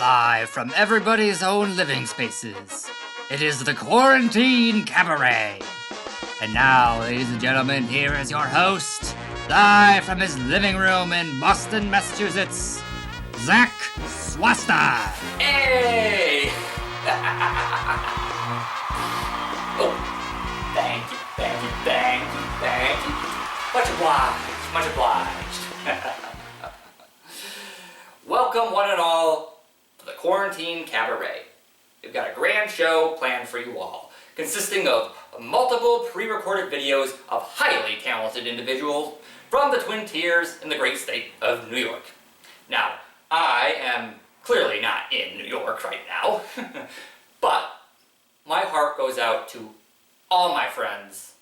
live from everybody's own living spaces. It is the Quarantine Cabaret. And now, ladies and gentlemen, here is your host, live from his living room in Boston, Massachusetts, Zach Swasta. Hey! Oh, thank you. Much obliged. Welcome, one and all, to the Quarantine Cabaret. We've got a grand show planned for you all, consisting of multiple pre-recorded videos of highly talented individuals from the Twin Tiers in the great state of New York. Now, I am clearly not in New York right now, but my heart goes out to all my friends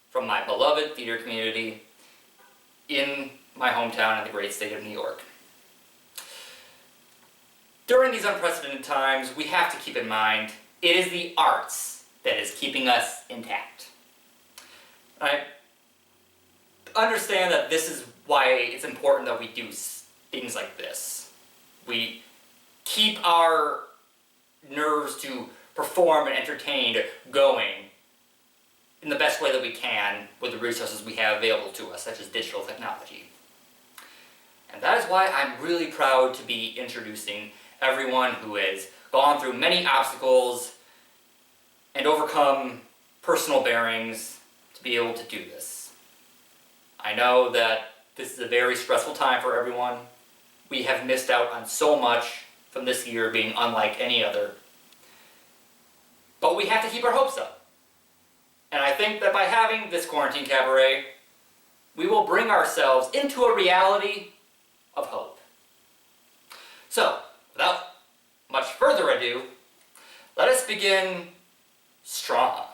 from my beloved theater community in my hometown in the great state of New York. During these unprecedented times, we have to keep in mind it is the arts that is keeping us intact. I understand that this is why it's important that we do things like this. We keep our nerves to perform and entertain going in the best way that we can with the resources we have available to us, such as digital technology. And that is why I'm really proud to be introducing everyone who has gone through many obstacles and overcome personal bearings to be able to do this. I know that this is a very stressful time for everyone. We have missed out on so much from this year being unlike any other. But we have to keep our hopes up. And I think that by having this Quarantine Cabaret, we will bring ourselves into a reality of hope. So, without much further ado, let us begin strong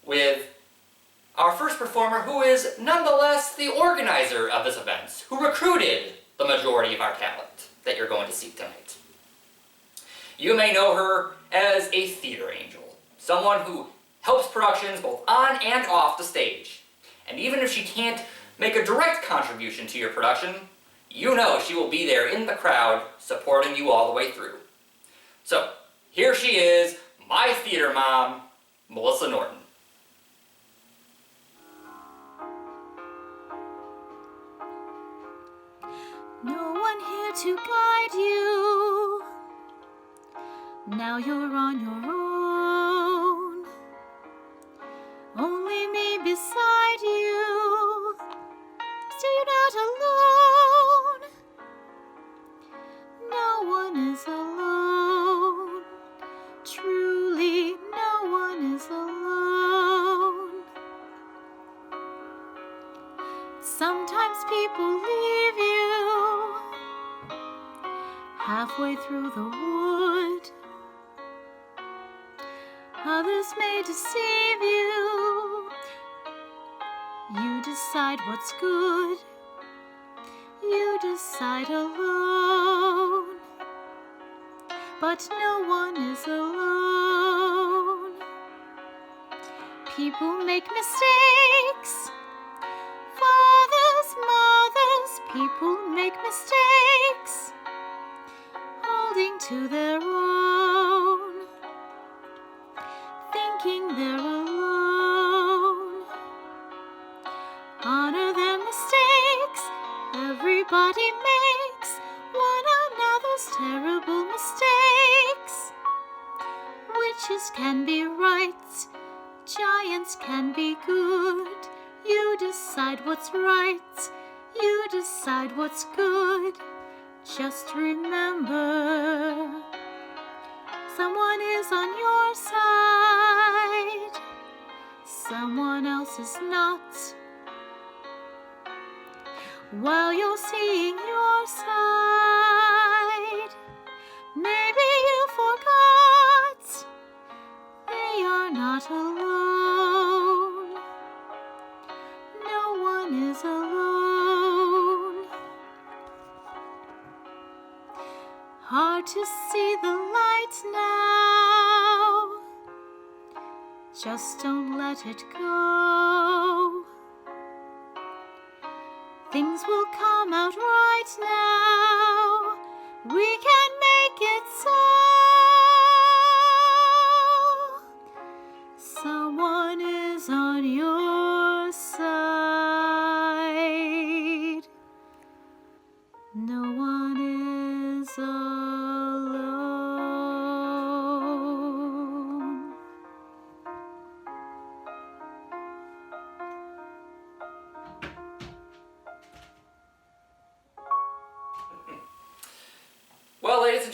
with our first performer, who is nonetheless the organizer of this event, who recruited the majority of our talent that you're going to see tonight. You may know her as a theater angel, someone who helps productions both on and off the stage. And even if she can't make a direct contribution to your production, you know she will be there in the crowd supporting you all the way through. So, here she is, my theater mom, Melissa Norton. No one here to guide you. Now you're on your own. Only me beside you. Still you're not alone. No one is alone. Truly, no one is alone. Sometimes people leave you halfway through the wood. Others may deceive you. You decide what's good. You decide alone. But no one is alone. People make mistakes. Fathers, mothers, people make mistakes. Holding to their own. Thinking they're alone. Honor their mistakes. Everybody makes one another's terrible mistakes. Witches can be right. Giants can be good. You decide what's right. You decide what's good. Just remember, someone is on your side. Someone else is not. While you're seeing your side, maybe you forgot they are not alone. No one is alone. Hard to see the light now. Just don't let it go. Things will come out right now. We can make it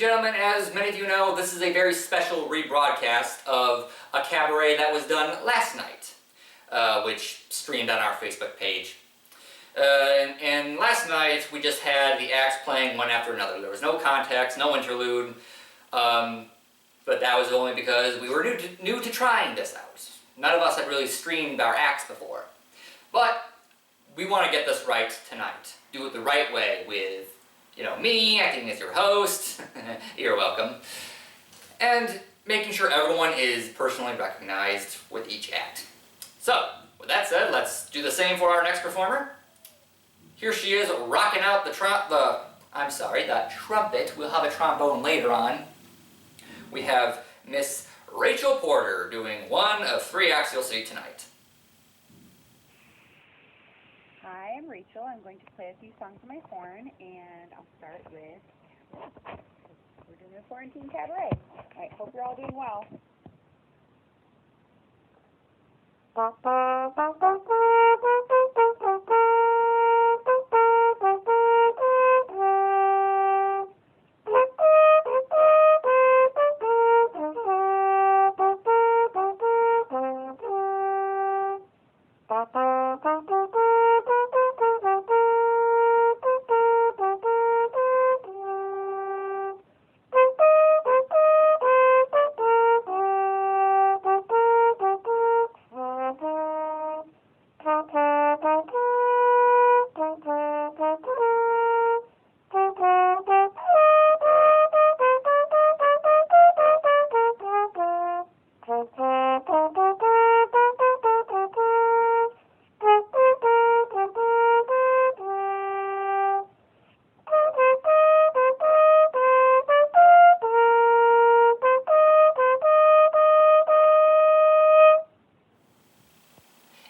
gentlemen, as many of you know, this is a very special rebroadcast of a cabaret that was done last night, which streamed on our Facebook page. And last night we just had the acts playing one after another. There was no context, no interlude, but that was only because we were new to trying this out. None of us had really streamed our acts before. But we want to get this right tonight. Do it the right way with, me acting as your host. You're welcome. And making sure everyone is personally recognized with each act. So, with that said, let's do the same for our next performer. Here she is rocking out the trumpet. We'll have a trombone later on. We have Miss Rachel Porter doing one of 3 acts you'll see tonight. Hi, I'm Rachel. I'm going to play a few songs on my horn, and I'll start with, we're doing a quarantine cabaret. All right, hope you're all doing well.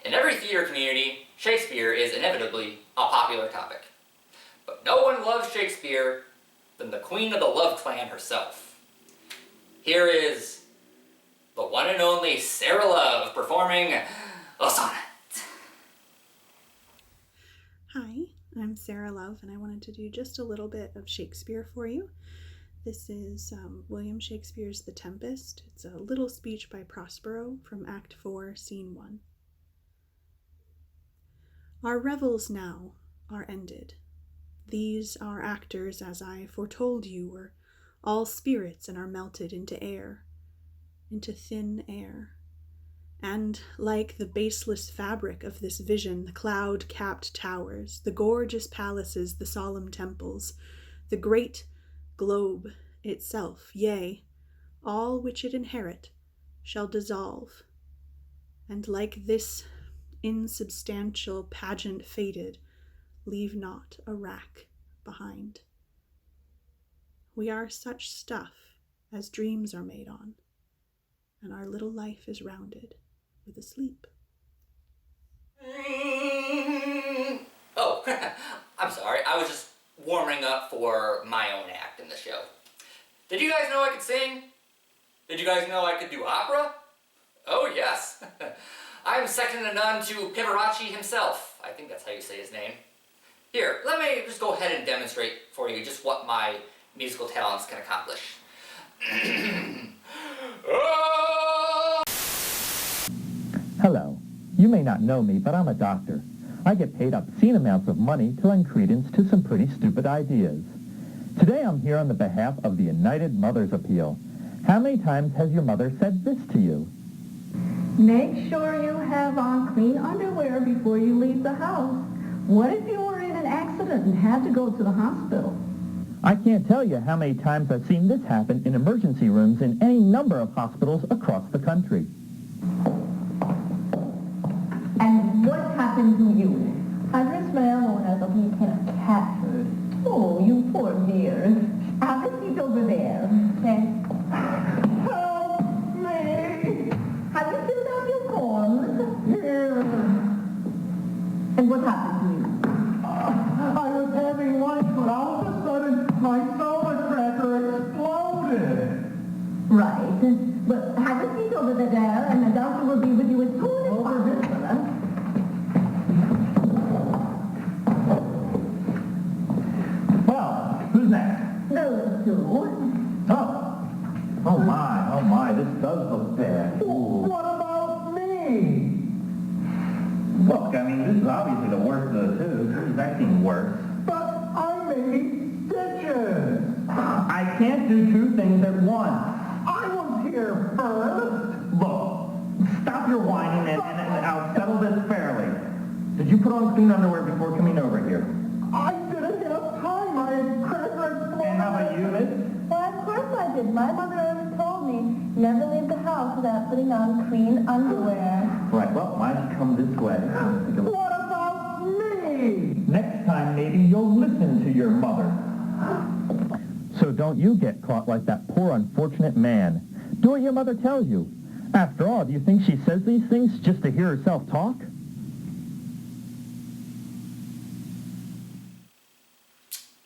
In every theater community, Shakespeare is inevitably a popular topic. But no one loves Shakespeare than the queen of the Love Clan herself. Here is the one and only Sara Love performing a sonnet. Hi, I'm Sara Love, and I wanted to do just a little bit of Shakespeare for you. This is William Shakespeare's The Tempest. It's a little speech by Prospero from Act 4, Scene 1. Our revels now are ended. These our actors, as I foretold you, were all spirits and are melted into air, into thin air. And like the baseless fabric of this vision, the cloud-capped towers, the gorgeous palaces, the solemn temples, the great globe itself, yea, all which it inherit, shall dissolve. And like this insubstantial pageant faded, leave not a rack behind. We are such stuff as dreams are made on, and our little life is rounded with a sleep. Oh, I'm sorry. I was just warming up for my own act in the show. Did you guys know I could sing? Did you guys know I could do opera? Oh, yes. I'm second to none to Pivarachi himself. I think that's how you say his name. Here, let me just go ahead and demonstrate for you just what my musical talents can accomplish. Hello. You may not know me, but I'm a doctor. I get paid obscene amounts of money to lend credence to some pretty stupid ideas. Today I'm here on the behalf of the United Mothers Appeal. How many times has your mother said this to you? Make sure you have on clean underwear before you leave the house. What if you were in an accident and had to go to the hospital? I can't tell you how many times I've seen this happen in emergency rooms in any number of hospitals across the country. And what happened to you? I risked my elbow when I was looking at a cat food. Oh, you poor dear. Have a seat over there. Okay. Help me! Have you filled out your forms? Here. And what happened to you? I was having lunch, but all of a sudden my soda cracker exploded. Right. But have a seat over there, and the doctor will be with you as soon as possible. Well, who's next? Those two. Oh my, this does look bad. Ooh. What about me? Look, I mean, this is obviously the worst of the two. I've seen worse. But I made stitches. I can't do two things at once. I was here first. Look, stop your whining and I'll settle this fairly. Did you put on clean underwear before coming over here? I didn't have time. I had cracker exploded. And how about you, miss? Why, of course I did. My mother always told me never leave the house without putting on clean underwear. Right, well, why don't you come this way? What about me? Next time, maybe you'll listen to your mother. So don't you get caught like that poor unfortunate man. Do what your mother tells you. After all, do you think she says these things just to hear herself talk?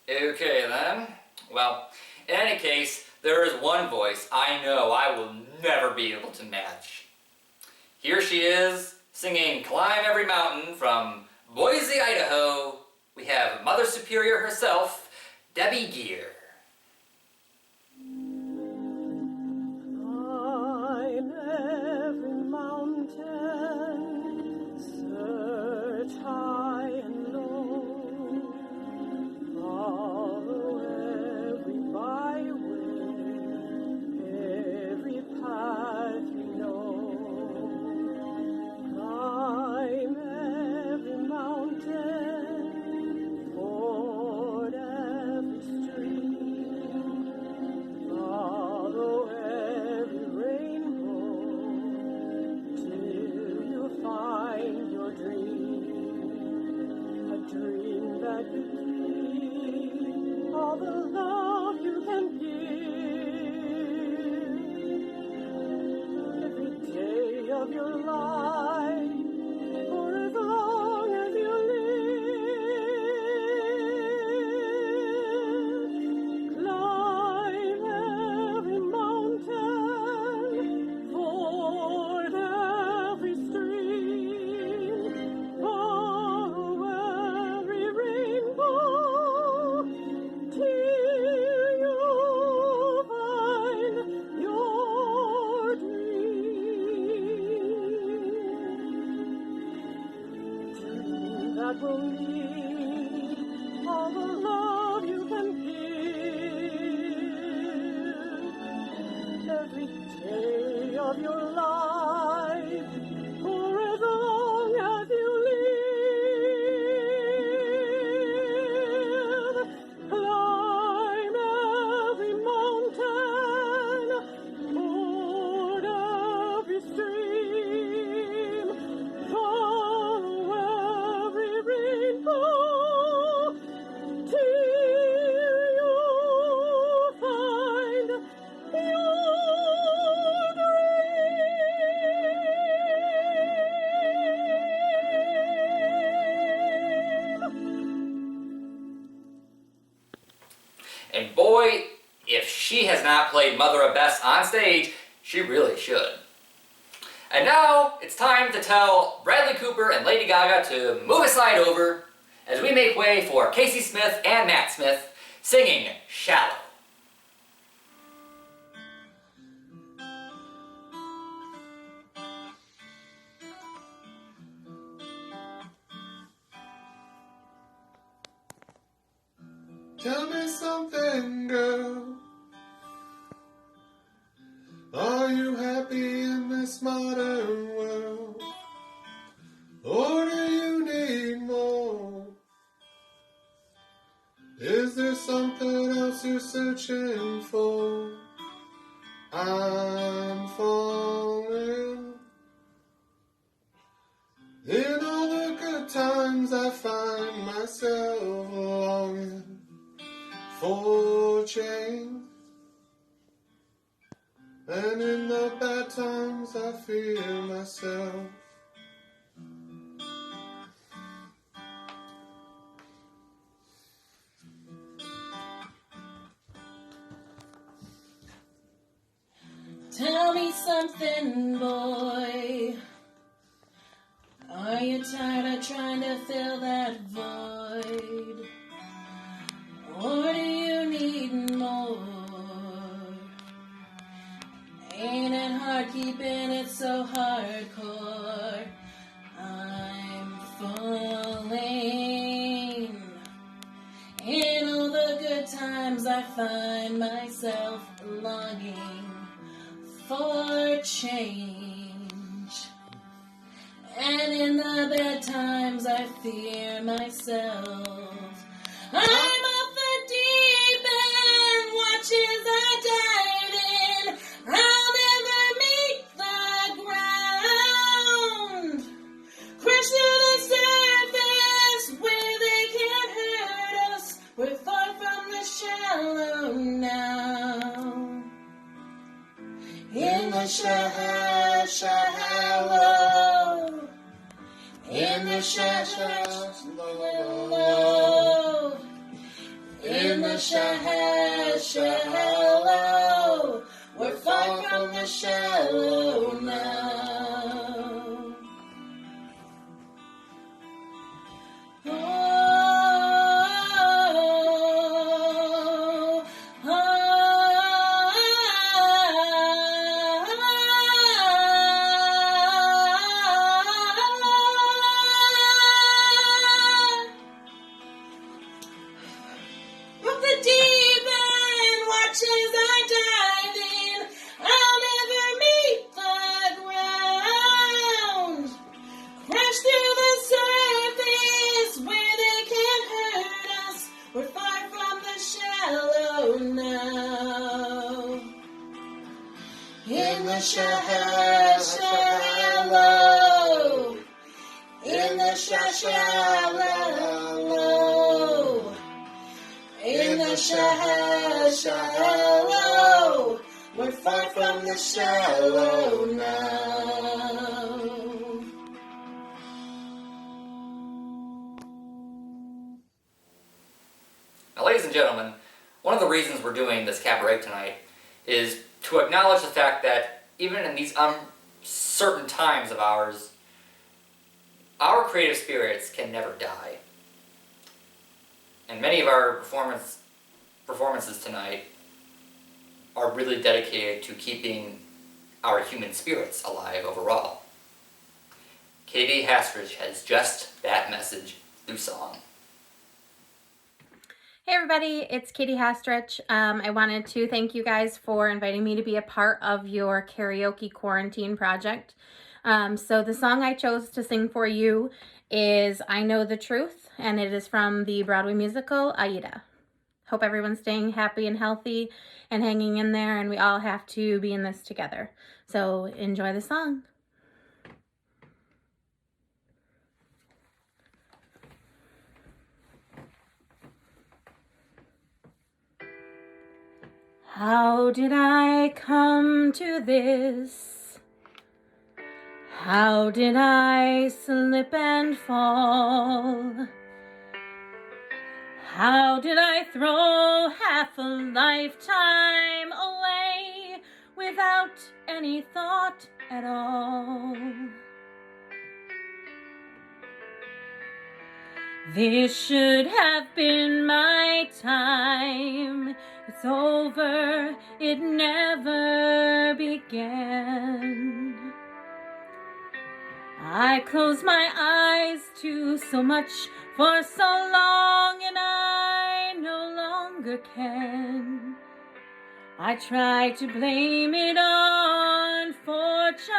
Okay then. Well, in any case, there is one voice I know I will never be able to match. Here she is, singing Climb Every Mountain from Boise, Idaho. We have Mother Superior herself, Debby Geer. Climb every mountain, search high and low, follow every byway, every path you know. Climb every mountain, ford every stream, follow every rainbow, till you find your dream, a dream that you keep, all the love you can give, every day of your life, for as long as you live. Climb every mountain, ford every stream, follow every rainbow, till you find your dream that will need all the love you can give, every day of your life, for as long as you live. Climb every mountain, ford every stream, follow every rainbow, till you find your And boy, if she has not played Mother of Best on stage, she really should. And now, it's time to tell Bradley Cooper and Lady Gaga to move aside over as we make way for Casey Smith and Matt Smith singing Shallow. Tell me something, girl. Are you happy in this modern world? Or do you need more? Is there something else you're searching for? I'm falling. In all the good times I find myself longing for change, and in the bad times I fear myself. Tell me something, boy. Are you tired of trying to fill that void? Or do you need more? Ain't it hard keeping it so hardcore? I'm falling. In all the good times I find myself longing for change. And in the bad times I fear myself. I'm off the deep end, watch as I dive in. I'll never meet the ground. Crash through the surface where they can't hurt us. We're far from the shallow now. In the shallow. In the shallow. In the shallow. We're far from the shallow now. Oh, oh, From the deep end, watch as I dive in. I'll never meet the ground. Crash through the surface where they can't hurt us. We're far from the shallow now. In the shallow. In the shallow. In the shallow. We're far from the shallow now. Now, ladies and gentlemen, one of the reasons we're doing this cabaret tonight is to acknowledge the fact that even in these uncertain times of ours, our creative spirits can never die. And many of our performances tonight are really dedicated to keeping our human spirits alive overall. Katie Hastrich has just that message through song. Hey everybody, it's Katie Hastrich. I wanted to thank you guys for inviting me to be a part of your karaoke quarantine project. So the song I chose to sing for you is I Know the Truth, and it is from the Broadway musical Aida. Hope everyone's staying happy and healthy and hanging in there, and we all have to be in this together. So enjoy the song. How did I come to this? How did I slip and fall? How did I throw half a lifetime away without any thought at all? This should have been my time. It's over, it never began. I closed my eyes to so much for so long, and I no longer can. I try to blame it on fortune,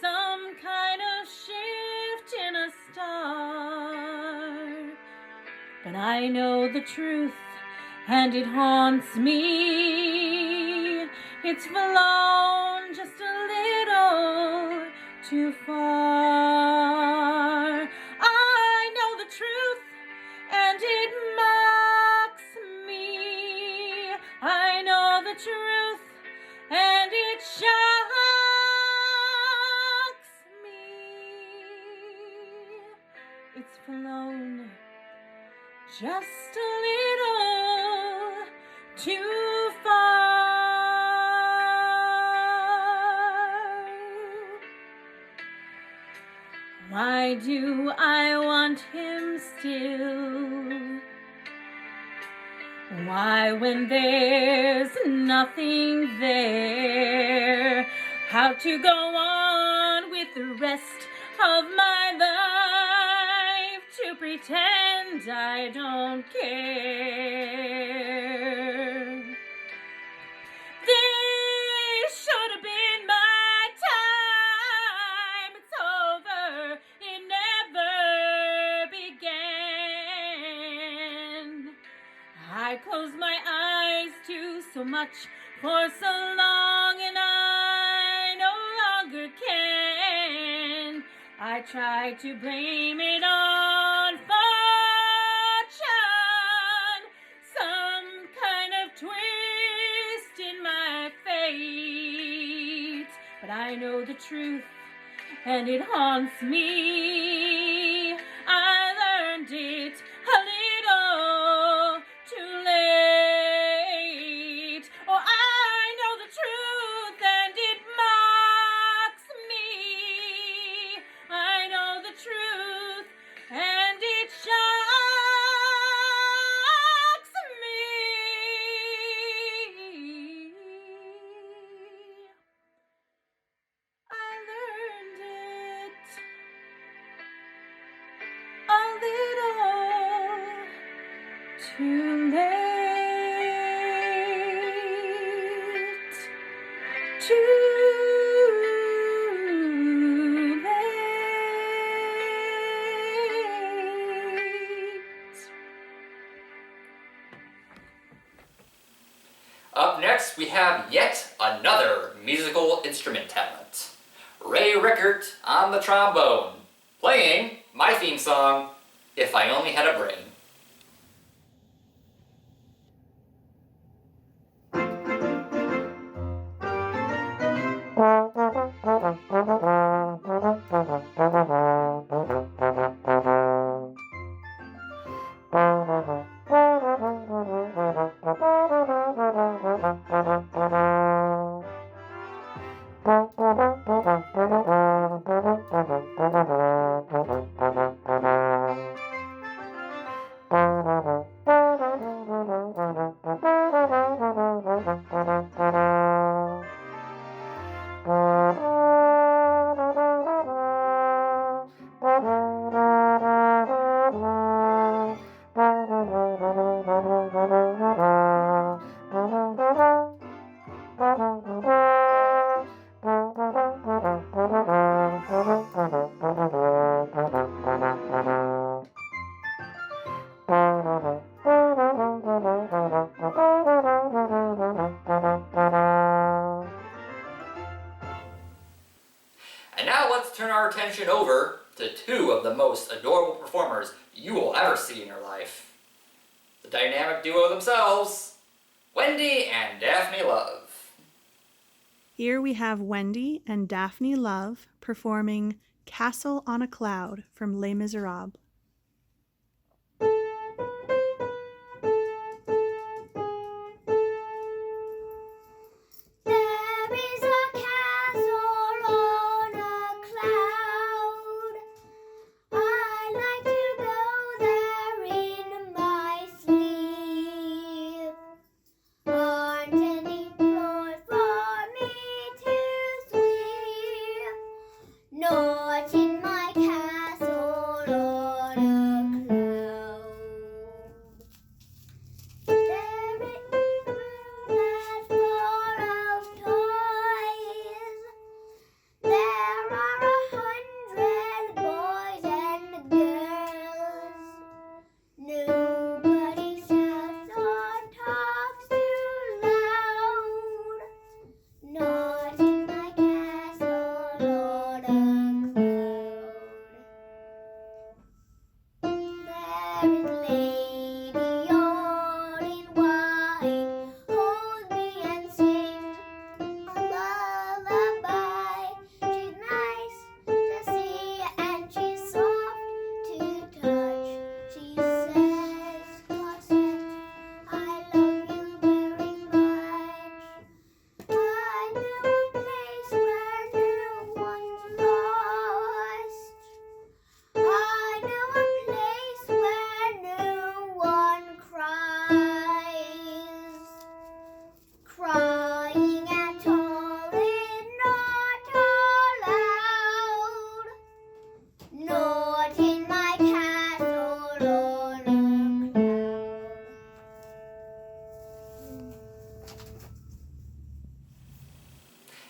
some kind of shift in a star. But I know the truth, and it haunts me. It's flown just a little too far. I know the truth, and it mocks me. I know the truth, and it shocks me. It's flown just a little too far. Why do I want him still? Why, when there's nothing there, how to go on with the rest of my life, to pretend I don't care. This should have been my time. It's over. It never began. I closed my eyes to so much for so long, and I no longer can. I try to blame it on fortune, some kind of twist in my fate. But I know the truth, and it haunts me. I learned it a little too late. Oh, I know the truth, and it mocks me. I know the truth, and it shocks me. I learned it a little too late. Too late. Up next, we have yet another musical instrument talent. Ray Rickert on the trombone, playing my theme song, If I Only Had a Brain. And now let's turn our attention over to two of the most adorable performers you will ever see in your life. The dynamic duo themselves, Wendy and Daphne Love. Here we have Wendy and Daphne Love performing Castle on a Cloud from Les Miserables. There is a castle on a cloud. I like to go there in my sleep. Aren't any floors for me to sweep? Not in my castle on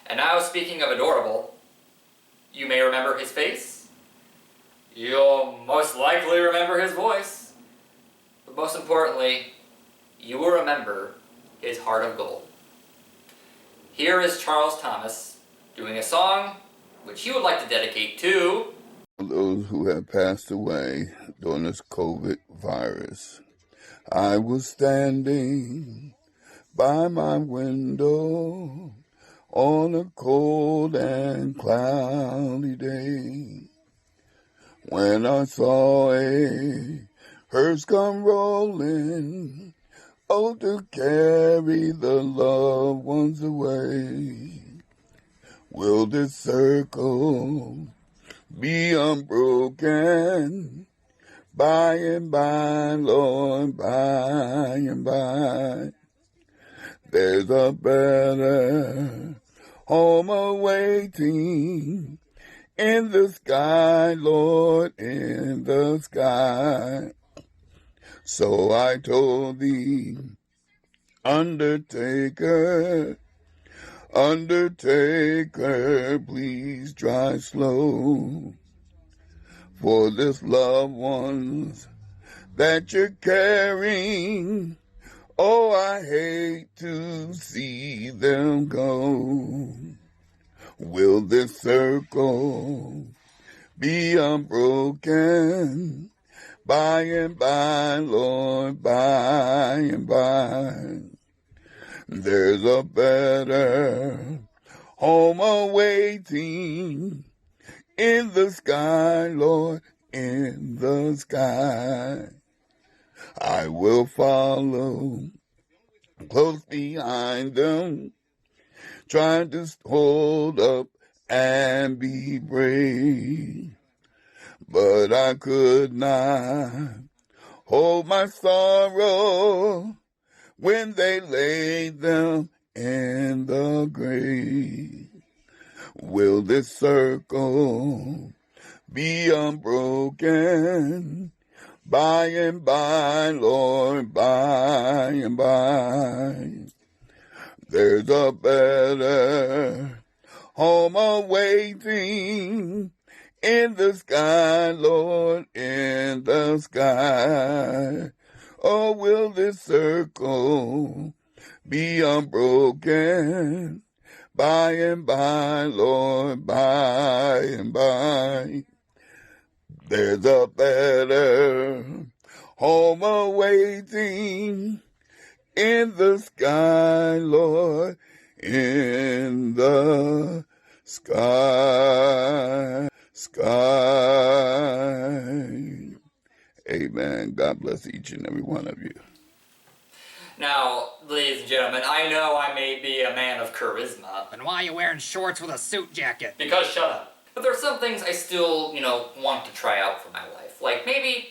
And now, speaking of adorable, you may remember his face. You'll most likely remember his voice. But most importantly, you will remember his heart of gold. Here is Charles Thomas doing a song which he would like to dedicate to those who have passed away during this COVID virus. I was standing by my window on a cold and cloudy day when I saw a hearse come rolling, oh, to carry the loved ones away. Will this circle be unbroken by and by, Lord, by and by? There's a better home awaiting in the sky, Lord, in the sky. So I told the undertaker, undertaker, please drive slow, for this loved ones that you're carrying, oh, I hate to see them go. Will this circle be unbroken by and by, Lord, by and by? There's a better home awaiting in the sky, Lord, in the sky. I will follow close behind them, trying to hold up and be brave. But I could not hold my sorrow when they laid them in the grave. Will this circle be unbroken by and by, Lord, by and by? There's a better home awaiting in the sky, Lord, in the sky. Oh, will this circle be unbroken by and by, Lord, by and by? There's a better home awaiting in the sky, Lord, in the sky. Amen. God bless each and every one of you. Now, ladies and gentlemen, I know I may be a man of charisma. Then why are you wearing shorts with a suit jacket? Because shut up. But there are some things I still, want to try out for my life. Like maybe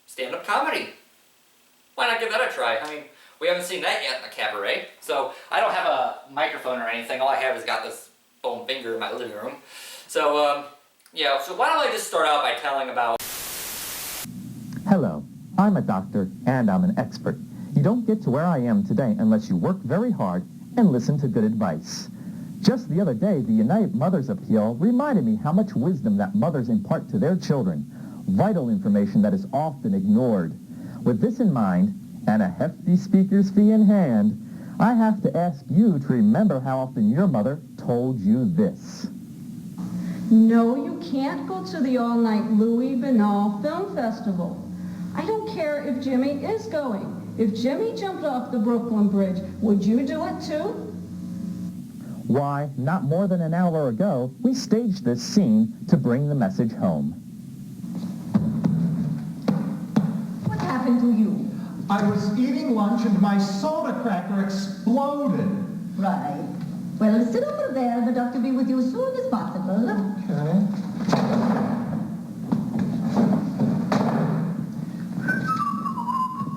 stand-up comedy. Why not give that a try? I mean, we haven't seen that yet in the cabaret. So I don't have a microphone or anything. All I have is got this bone finger in my living room. So, so why don't I just start out by telling about... Hello, I'm a doctor and I'm an expert. You don't get to where I am today unless you work very hard and listen to good advice. Just the other day, the United Mothers Appeal reminded me how much wisdom that mothers impart to their children, vital information that is often ignored. With this in mind, and a hefty speaker's fee in hand, I have to ask you to remember how often your mother told you this. No, you can't go to the all-night Louis Binal Film Festival. I don't care if Jimmy is going. If Jimmy jumped off the Brooklyn Bridge, would you do it too? Why, not more than an hour ago, we staged this scene to bring the message home. What happened to you? I was eating lunch and my soda cracker exploded. Right. Well, sit over there. The doctor will be with you as soon as possible. Okay.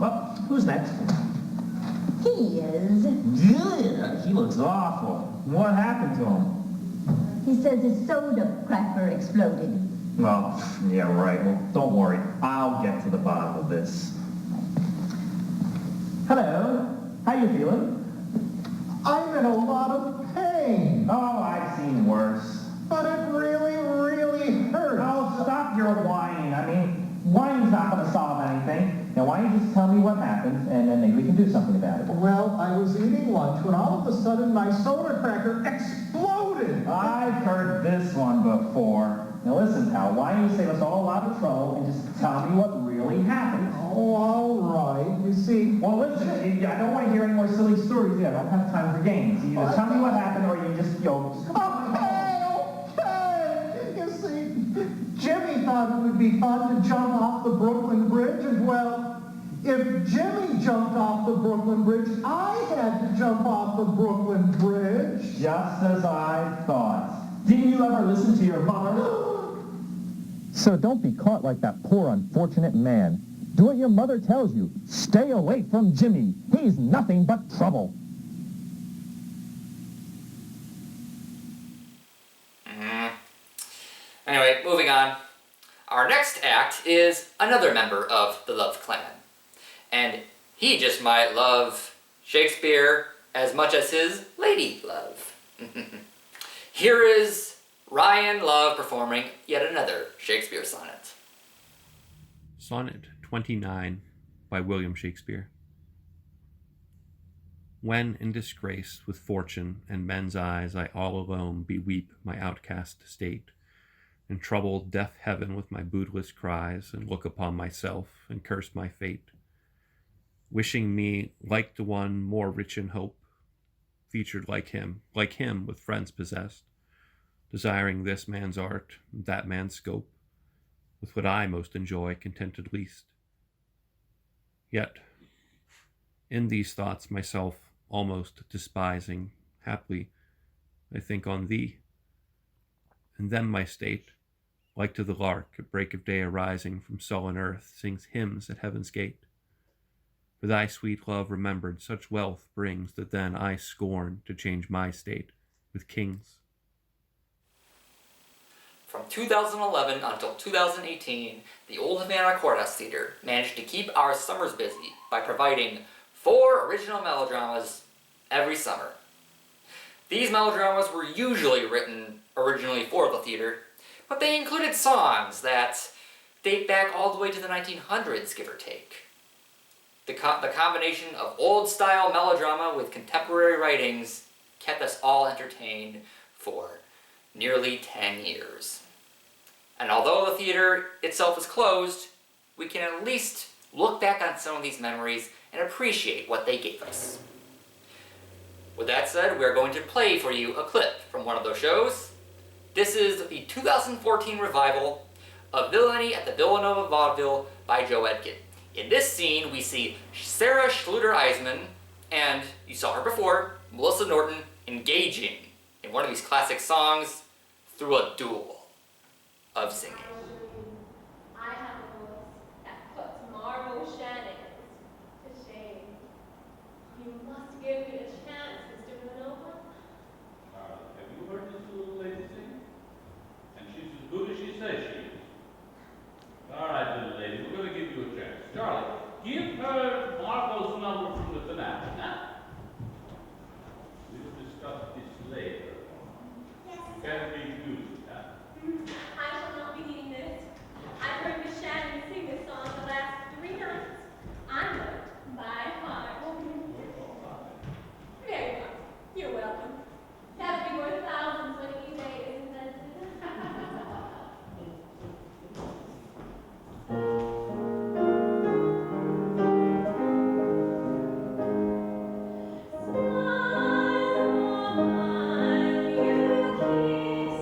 Well, who's next? He is. Yeah, he looks awful. What happened to him? He says his soda cracker exploded. Well, yeah, right. Well, don't worry. I'll get to the bottom of this. Hello. How you feeling? I'm in a lot of pain. Oh, I anything. Now, why don't you just tell me what happened, and then maybe we can do something about it. Well, I was eating lunch when all of a sudden my soda cracker exploded. I've heard this one before. Now listen, pal, why don't you save us all a lot of trouble and just tell me what really happened? Oh, all right. You see... Well, listen, I don't want to hear any more silly stories yet. I don't have time for games. You either tell me what happened or you just, Okay. You see, Jimmy thought it would be fun to jump off the Brooklyn Bridge, and well, if Jimmy jumped off the Brooklyn Bridge, I had to jump off the Brooklyn Bridge. Just as I thought. Didn't you ever listen to your mother? So don't be caught like that poor unfortunate man. Do what your mother tells you. Stay away from Jimmy. He's nothing but trouble. Anyway, moving on. Our next act is another member of the Love clan. And he just might love Shakespeare as much as his lady love. Here is Ryan Love performing yet another Shakespeare sonnet. Sonnet 29 by William Shakespeare. When in disgrace with fortune and men's eyes I all alone beweep my outcast state, and trouble deaf heaven with my bootless cries, and look upon myself and curse my fate, wishing me like to one more rich in hope, featured like him with friends possessed, desiring this man's art, that man's scope, with what I most enjoy contented least. Yet, in these thoughts myself almost despising, haply, I think on thee, and then my state, like to the lark at break of day arising from sullen earth, sings hymns at heaven's gate. For thy sweet love remembered such wealth brings that then I scorn to change my state with kings. From 2011 until 2018, the Old Havana Courthouse Theatre managed to keep our summers busy by providing 4 original melodramas every summer. These melodramas were usually written originally for the theater, but they included songs that date back all the way to the 1900s, give or take. The combination of old-style melodrama with contemporary writings kept us all entertained for nearly 10 years. And although the theater itself is closed, we can at least look back on some of these memories and appreciate what they gave us. With that said, we're going to play for you a clip from one of those shows. This is the 2014 revival of Villainy at the Villanova Vaudeville by Joe Edkin. In this scene, we see Sara Schluter-Eisman, and you saw her before, Melissa Norton, engaging in one of these classic songs through a duel of singing. I have a voice that puts Margot Shannon's to shame. You must give me a chance, Mr. Villanova. Have you heard this little lady sing? And she's as good as she says she is. All right, little lady, we're going to give you a chance. Charlie, give her Margot's number from the finale, huh? We'll discuss this later. Yes, You can't read music, huh? I shall not be needing this. I've heard Miss Shannon sing this song the last 3 nights. I know it by heart. Very well. You're welcome. That'll be worth thousands when eBay is invented. Smile, you kiss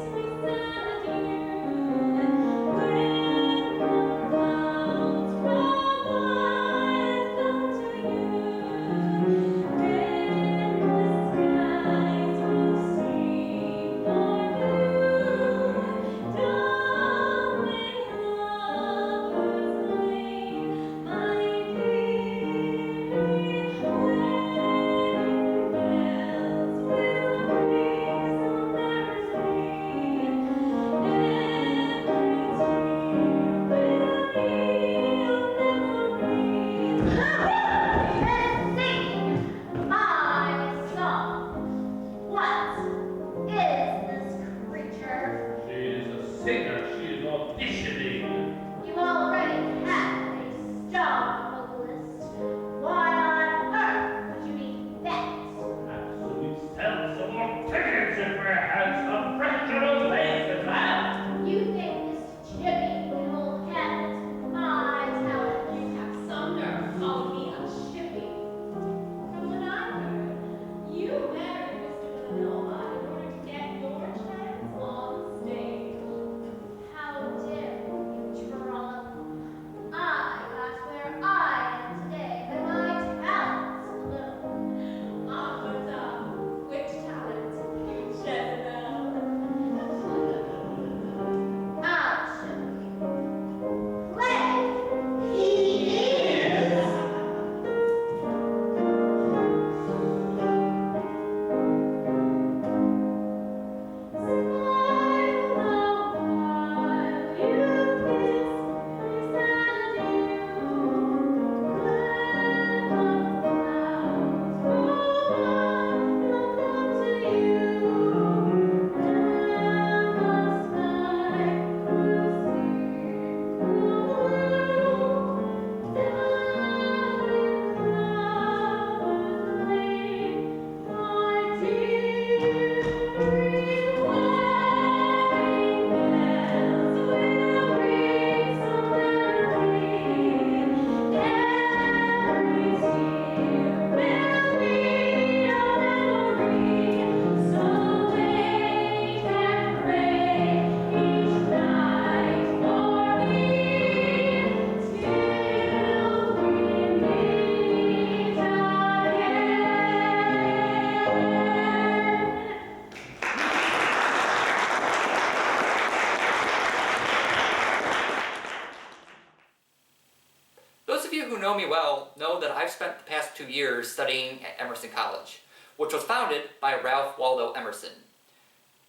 know me well know that I've spent the past 2 years studying at Emerson College, which was founded by Ralph Waldo Emerson.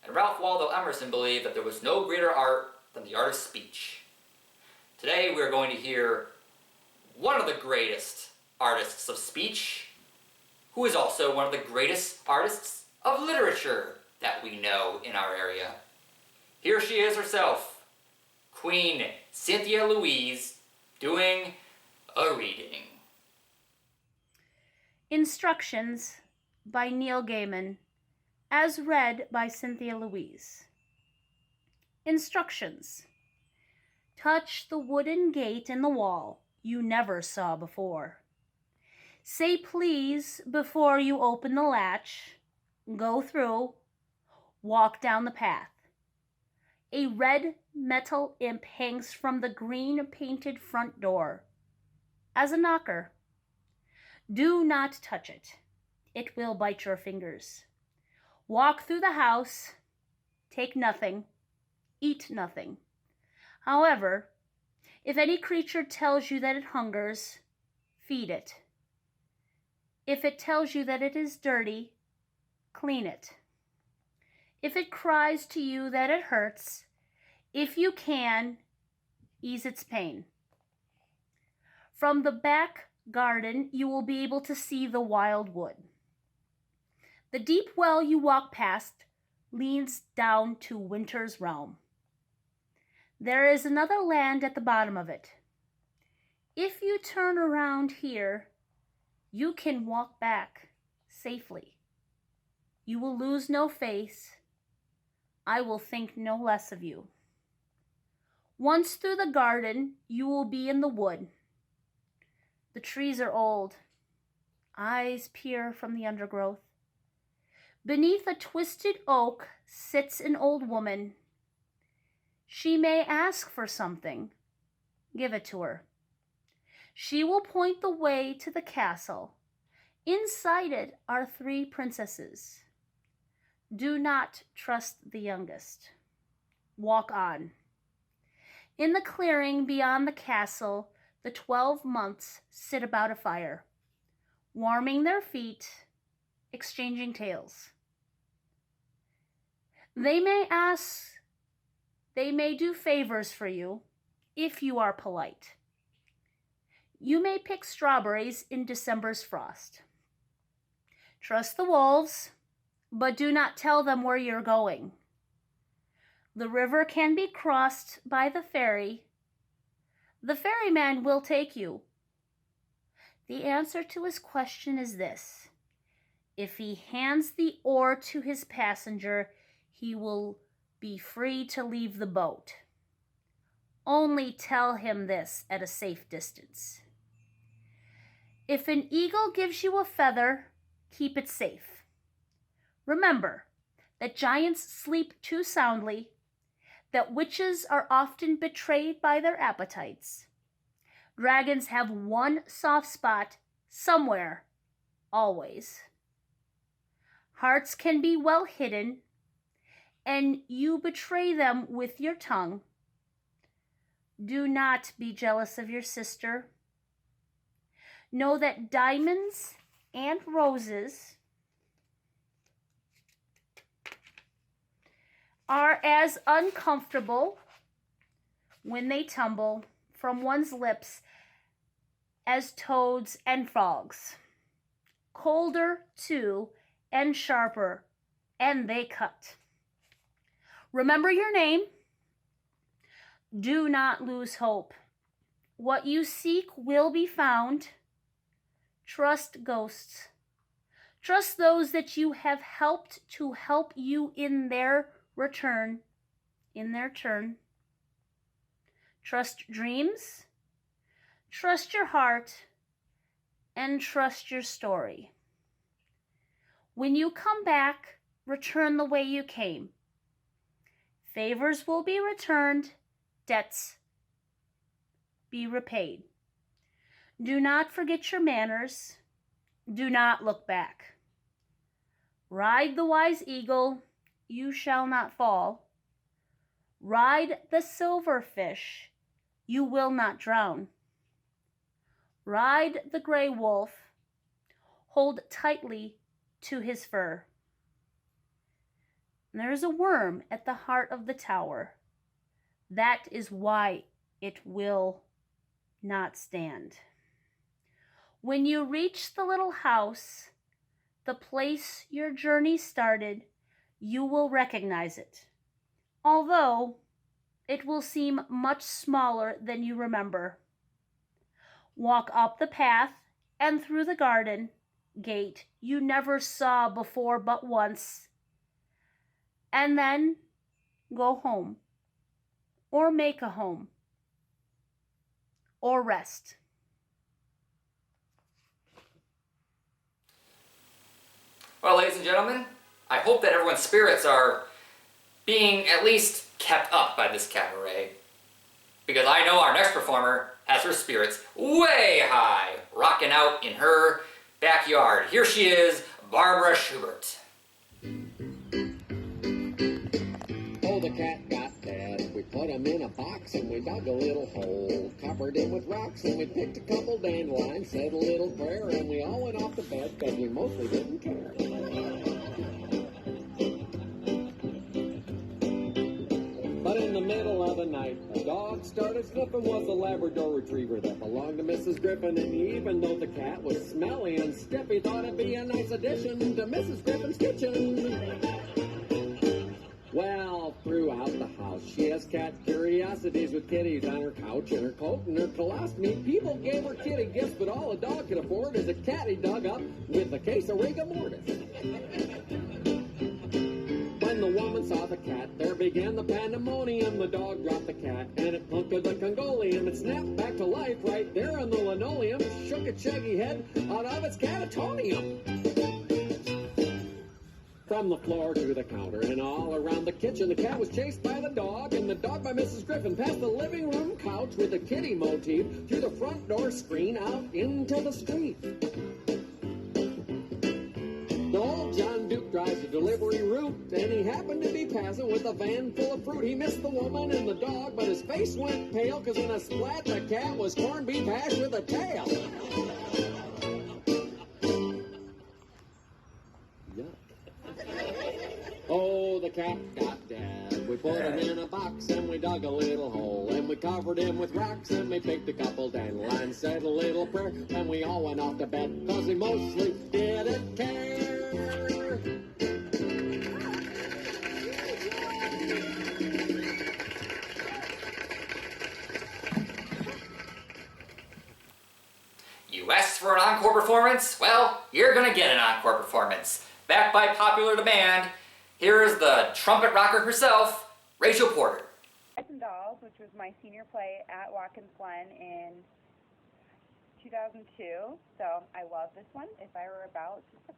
And Ralph Waldo Emerson believed that there was no greater art than the art of speech. Today we are going to hear one of the greatest artists of speech, who is also one of the greatest artists of literature that we know in our area. Here she is herself, Queen Cynthia Louise, doing a reading. Instructions by Neil Gaiman, as read by Cynthia Louise. Instructions. Touch the wooden gate in the wall you never saw before. Say please before you open the latch. Go through. Walk down the path. A red metal imp hangs from the green painted front door as a knocker. Do not touch it. It will bite your fingers. Walk through the house. Take nothing. Eat nothing. However, if any creature tells you that it hungers, feed it. If it tells you that it is dirty, clean it. If it cries to you that it hurts, if you can, ease its pain. From the back garden, you will be able to see the wild wood. The deep well you walk past leads down to winter's realm. There is another land at the bottom of it. If you turn around here, you can walk back safely. You will lose no face. I will think no less of you. Once through the garden, you will be in the wood. The trees are old. Eyes peer from the undergrowth. Beneath a twisted oak sits an old woman. She may ask for something. Give it to her. She will point the way to the castle. Inside it are 3 princesses. Do not trust the youngest. Walk on. In the clearing beyond the castle, the 12 months sit about a fire, warming their feet, exchanging tales. They may do favors for you if you are polite. You may pick strawberries in December's frost. Trust the wolves, but do not tell them where you're going. The river can be crossed by the ferry. The ferryman will take you. The answer to his question is this: if he hands the oar to his passenger, he will be free to leave the boat. Only tell him this at a safe distance. If an eagle gives you a feather, keep it safe. Remember that giants sleep too soundly, that witches are often betrayed by their appetites. Dragons have one soft spot somewhere, always. Hearts can be well hidden, and you betray them with your tongue. Do not be jealous of your sister. Know that diamonds and roses are as uncomfortable when they tumble from one's lips as toads and frogs. Colder, too, and sharper, and they cut. Remember your name. Do not lose hope. What you seek will be found. Trust ghosts. Trust those that you have helped to help you in their return, in their turn. Trust dreams. Trust your heart. And trust your story. When you come back, return the way you came. Favors will be returned, debts be repaid. Do not forget your manners. Do not look back. Ride the wise eagle, you shall not fall. Ride the silver fish, you will not drown. Ride the gray wolf, hold tightly to his fur. There is a worm at the heart of the tower. That is why it will not stand. When you reach the little house, the place your journey started, you will recognize it, although it will seem much smaller than you remember. Walk up the path and through the garden gate you never saw before but once, and then go home, or make a home, or rest. Well, ladies and gentlemen, I hope that everyone's spirits are being at least kept up by this cabaret, because I know our next performer has her spirits way high, rocking out in her backyard. Here she is, Barbara Schubert. Oh, the cat got dead. We put him in a box and we dug a little hole, covered him with rocks and we picked a couple dandelions, said a little prayer, and we all went off to bed because we mostly didn't care. But in the middle of the night, a dog started sniffing. Was a Labrador Retriever that belonged to Mrs. Griffin. And even though the cat was smelly and stiff, he thought it'd be a nice addition to Mrs. Griffin's kitchen. Well, throughout the house, she has cat curiosities with kitties on her couch and her coat and her colostomy. People gave her kitty gifts, but all a dog could afford is a cat he dug up with a case of rigor mortis. When the woman saw the cat, there began the pandemonium. The dog dropped the cat, and it punctured the Congolium. It snapped back to life right there on the linoleum, shook its shaggy head out of its catatonium. From the floor to the counter and all around the kitchen, the cat was chased by the dog, and the dog by Mrs. Griffin, past the living room couch with a kitty motif, through the front door screen out into the street. The old John Duke drives a delivery route, and he happened to be passing with a van full of fruit. He missed the woman and the dog, but his face went pale, because in a splat the cat was corned beef hash with a tail. Oh, the cat got dead. We put him in a box and we dug a little hole, and we covered him with rocks and we picked a couple dandelions, said a little prayer, and we all went off to bed, cause we mostly didn't care. You asked for an encore performance? Well, you're gonna get an encore performance. Backed by popular demand, here is the trumpet rocker herself, Rachel Porter. Guys and Dolls, which was my senior play at Watkins Glen in 2002. So I love this one. If I were about, it's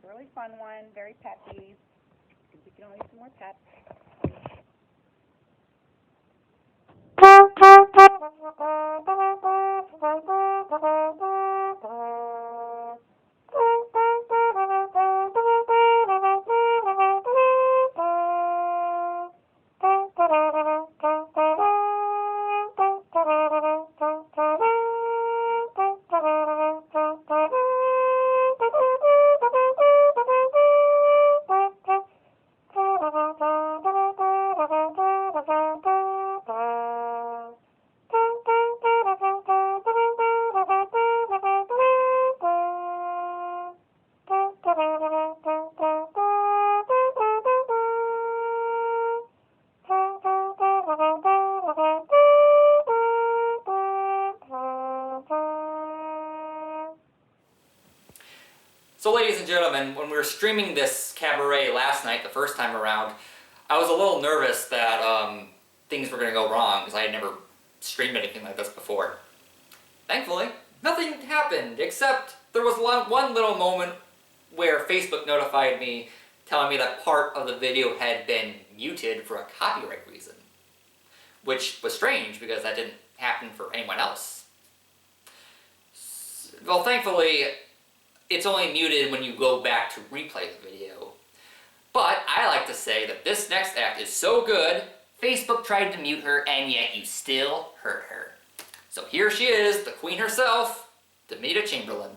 a really fun one, very peppy. We can always use some more pep. So ladies and gentlemen, when we were streaming this cabaret last night, the first time around, I was a little nervous that things were going to go wrong, because I had never streamed anything like this before. Thankfully, nothing happened, except there was one little moment where Facebook notified me, telling me that part of the video had been muted for a copyright reason. Which was strange, because that didn't happen for anyone else. Well, thankfully, it's only muted when you go back to replay the video. But I like to say that this next act is so good, Facebook tried to mute her, and yet you still heard her. So here she is, the queen herself, Damita Chamberlain.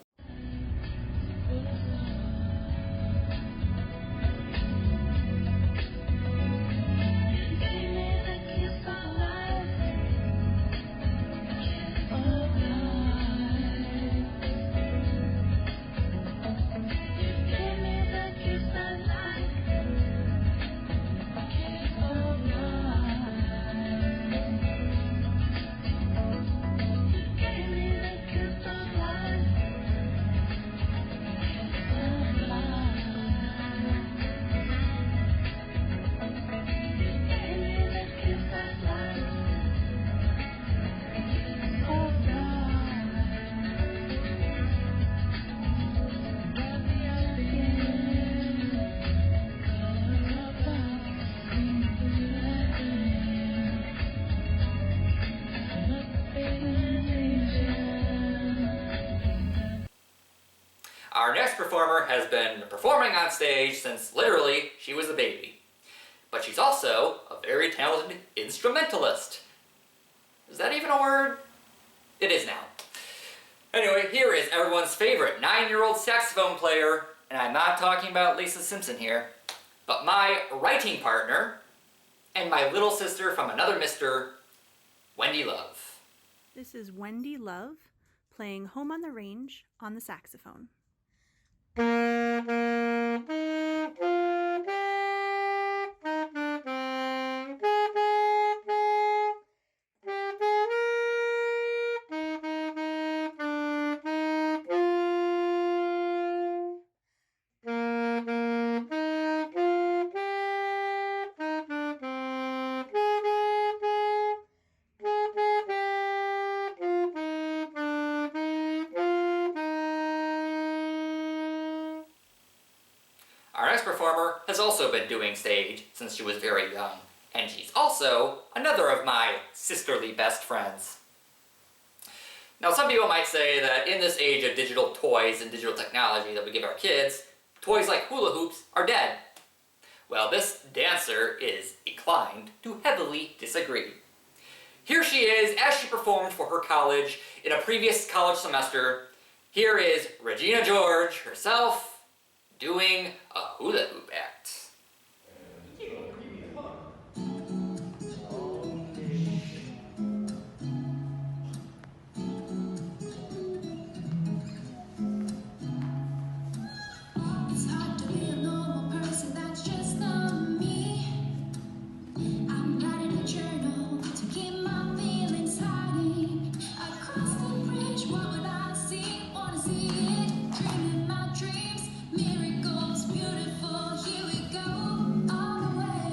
Our next performer has been performing on stage since literally she was a baby. But she's also a very talented instrumentalist. Is that even a word? It is now. Anyway, here is everyone's favorite 9-year-old saxophone player, and I'm not talking about Lisa Simpson here, but my writing partner and my little sister from another mister, Wendy Love. This is Wendy Love playing Home on the Range on the saxophone. Our next performer has also been doing stage since she was very young, and she's also another of my sisterly best friends. Now, some people might say that in this age of digital toys and digital technology that we give our kids, toys like hula hoops are dead. Well, this dancer is inclined to heavily disagree. Here she is as she performed for her college in a previous college semester. Here is Regina George herself doing a hula hoop act. It's hard to be a normal person, that's just not me. I'm writing a journal to keep my feelings hiding. Across the bridge, what would I see? Wanna see it, dreaming my dreams. Miracles, beautiful, here we go, all the way.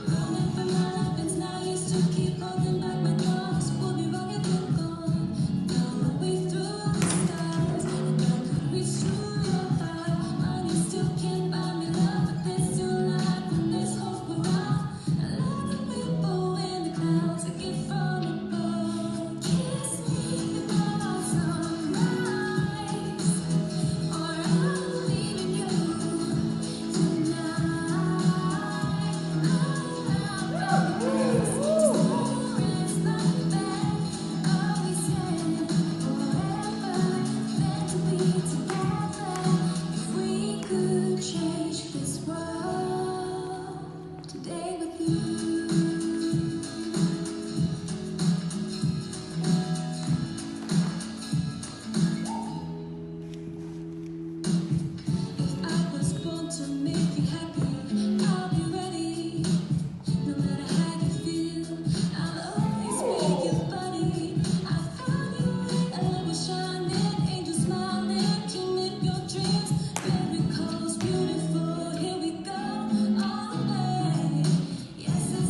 Running for my life, it's now used to keep holding back my thoughts. We'll be rocking through gone. Now we through the stars, and now could we through your heart? Money still can't buy me love, but there's still life and there's hope around. A lot of people in the clouds, a gift from above. Kiss me before sunrise, or I'm leaving you tonight. I promise, tomorrow is not bad. Always said forever, meant to be together. If we could change this world today with you. If I was born to make you happy, I'll be ready. No matter how you feel, I'll always make you funny. I found you and I was shining, angels smiling, dreaming your dreams. Miracles, beautiful, here we go, all the way. Yes, it's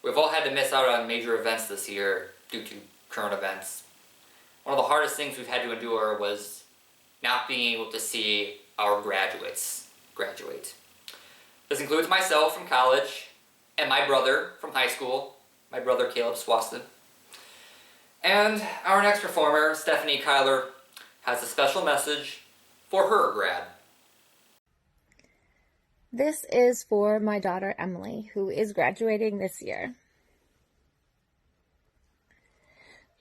We've all had to miss out on major events this year due to current events. One of the hardest things we've had to endure was not being able to see our graduates graduate. This includes myself from college and my brother from high school, my brother Caleb Swaston. And our next performer, Stephanie Kyler, has a special message for her grad. This is for my daughter Emily, who is graduating this year.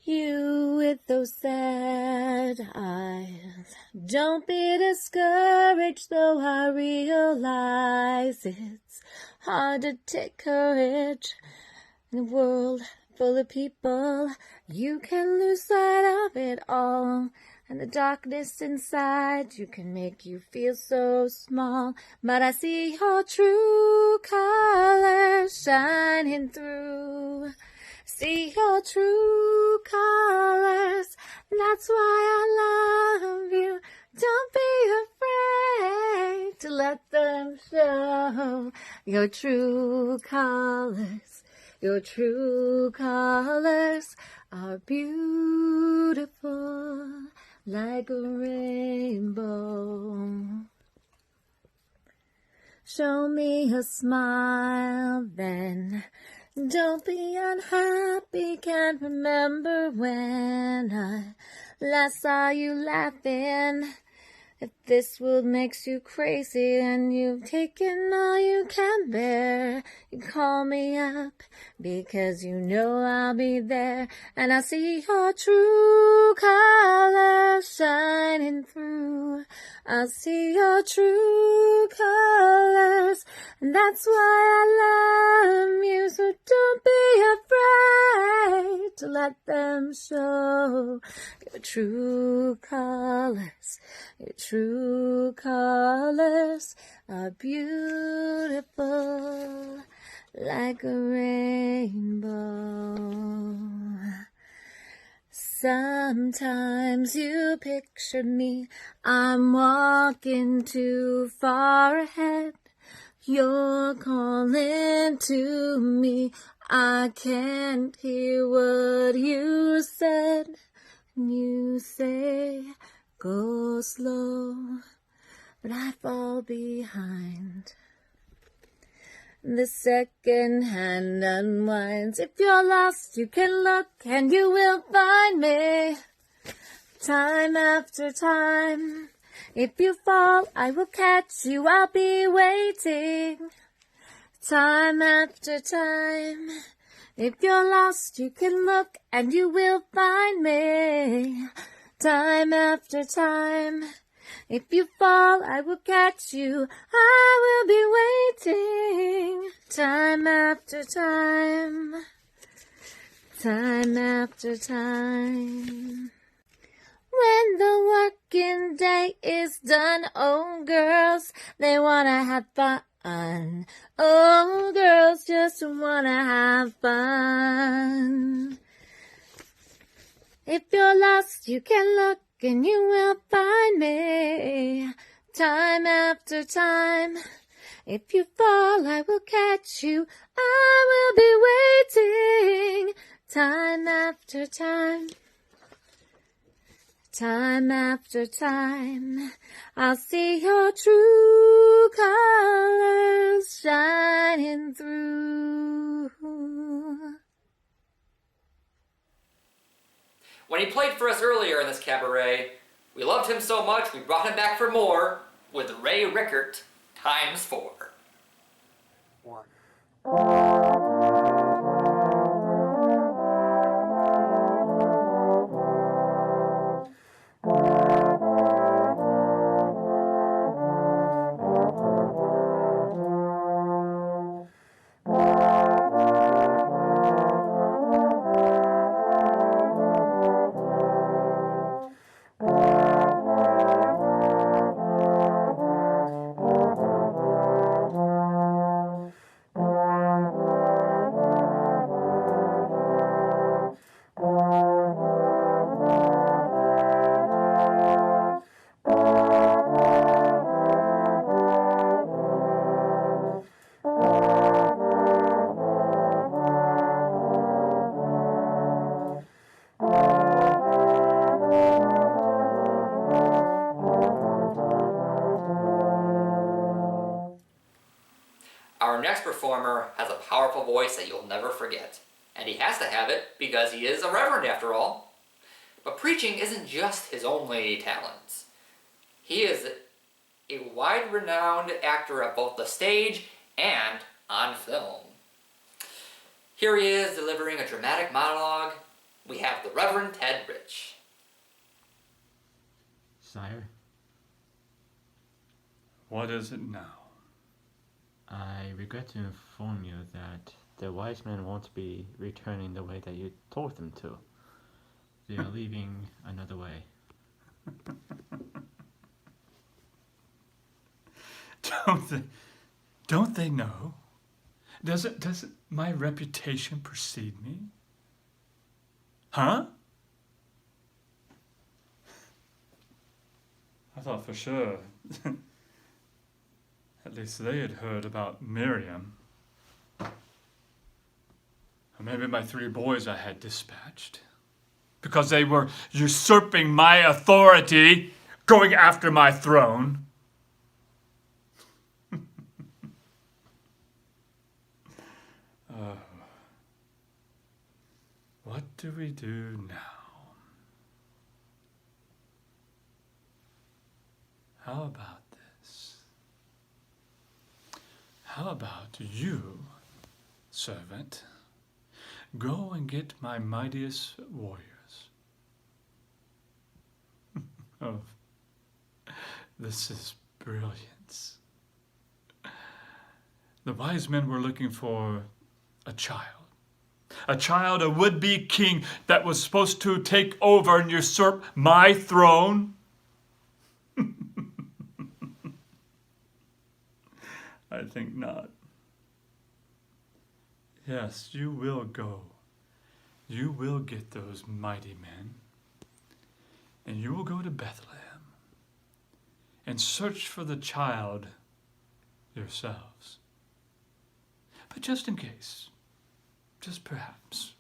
You with those sad eyes, don't be discouraged, though I realize it's hard to take courage in a world full of people. You can lose sight of it all, and the darkness inside you can make you feel so small. But I see your true colors shining through. See your true colors, that's why I love you. Don't be afraid to let them show your true colors. Your true colors are beautiful like a rainbow. Show me a smile then. Don't be unhappy, can't remember when I last saw you laughing. If this world makes you crazy and you've taken all you can bear, you call me up because you know I'll be there. And I see your true colors shining through. I see your true colors, and that's why I love you. So don't be afraid to let them show your true colors. Your true colors are beautiful like a rainbow. Sometimes you picture me, I'm walking too far ahead. You're calling to me, I can't hear what you said. You say, go slow, but I fall behind. The second hand unwinds. If you're lost, you can look and you will find me. Time after time. If you fall, I will catch you. I'll be waiting. Time after time. If you're lost, you can look and you will find me. Time after time. If you fall, I will catch you. I will be waiting. Time after time. Time after time. When the working day is done, oh girls, they wanna have fun. Oh girls just wanna have fun. If you're lost, you can look and you will find me. Time after time. If you fall, I will catch you. I will be waiting. Time after time. Time after time. I'll see your true colors shining through. When he played for us earlier in this cabaret, we loved him so much we brought him back for more with Ray Rickert ×4. 1. Our next performer has a powerful voice that you'll never forget. And he has to have it because he is a reverend after all. But preaching isn't just his only talent. He is a wide-renowned actor at both the stage and on film. Here he is delivering a dramatic monologue. We have the Reverend Ted Rich. Sire? What is it now? I regret to inform you that the wise men won't be returning the way that you told them to. They are leaving another way. Don't they know? Doesn't my reputation precede me? Huh? I thought for sure. At least they had heard about Miriam. Or maybe my 3 boys I had dispatched. Because they were usurping my authority, going after my throne. What do we do now? How about this? How about you, servant, go and get my mightiest warriors? Oh, this is brilliance. The wise men were looking for a child. A child, a would-be king that was supposed to take over and usurp my throne. I think not. Yes, you will go. You will get those mighty men. And you will go to Bethlehem and search for the child yourselves. But just in case, just perhaps,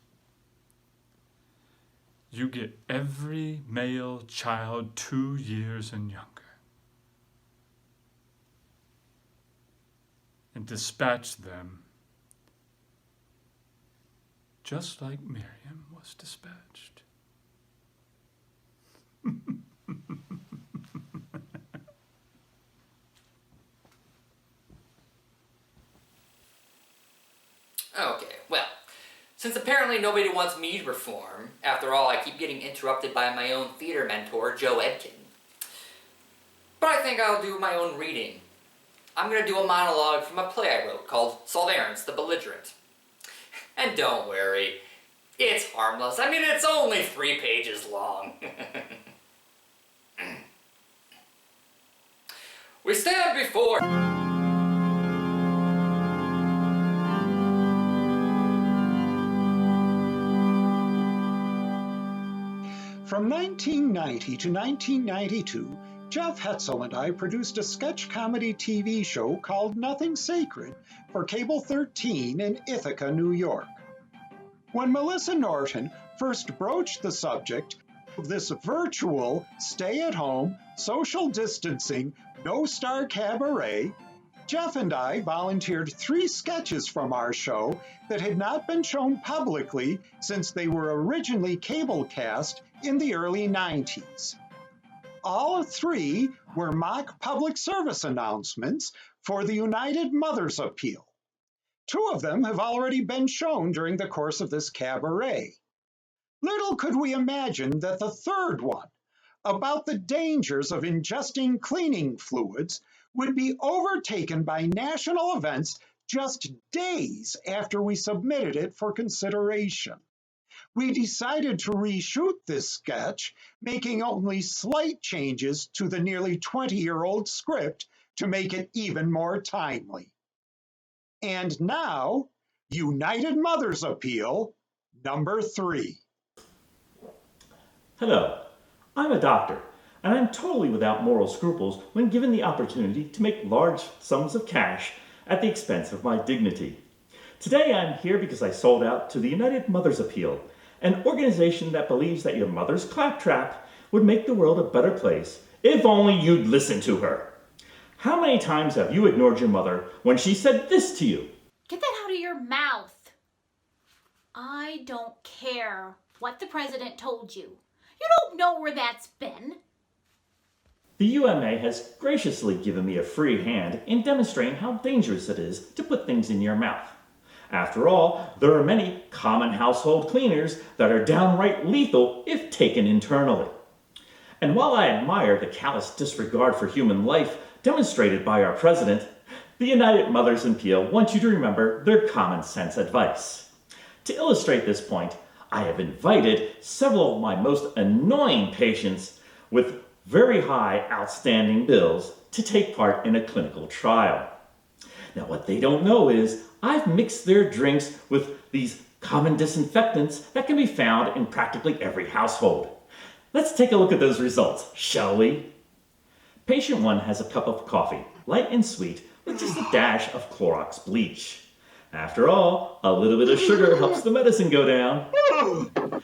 you get every male child 2 years and younger and dispatch them just like Miriam was dispatched. Okay, well, since apparently nobody wants me to perform, after all, I keep getting interrupted by my own theater mentor, Joe Edkin. But I think I'll do my own reading. I'm going to do a monologue from a play I wrote called Solverance the Belligerent. And don't worry, it's harmless. I mean, it's only 3 pages long. We stand before... From 1990 to 1992, Jeff Hetzel and I produced a sketch comedy TV show called Nothing Sacred for Cable 13 in Ithaca, New York. When Melissa Norton first broached the subject of this virtual, stay-at-home, social distancing, no-star cabaret, Jeff and I volunteered 3 sketches from our show that had not been shown publicly since they were originally cablecast in the early 90s. All 3 were mock public service announcements for the United Mothers Appeal. 2 of them have already been shown during the course of this cabaret. Little could we imagine that the 3rd one, about the dangers of ingesting cleaning fluids, would be overtaken by national events just days after we submitted it for consideration. We decided to reshoot this sketch, making only slight changes to the nearly 20-year-old script to make it even more timely. And now, United Mothers Appeal, number 3. Hello, I'm a doctor, and I'm totally without moral scruples when given the opportunity to make large sums of cash at the expense of my dignity. Today I'm here because I sold out to the United Mothers Appeal, an organization that believes that your mother's claptrap would make the world a better place if only you'd listen to her. How many times have you ignored your mother when she said this to you? Get that out of your mouth. I don't care what the president told you. You don't know where that's been. The UMA has graciously given me a free hand in demonstrating how dangerous it is to put things in your mouth. After all, there are many common household cleaners that are downright lethal if taken internally. And while I admire the callous disregard for human life demonstrated by our president, the United Mothers in Peel want you to remember their common sense advice. To illustrate this point, I have invited several of my most annoying patients with very high outstanding bills to take part in a clinical trial. Now, what they don't know is I've mixed their drinks with these common disinfectants that can be found in practically every household. Let's take a look at those results, shall we? Patient 1 has a cup of coffee, light and sweet, with just a dash of Clorox bleach. After all, a little bit of sugar helps the medicine go down.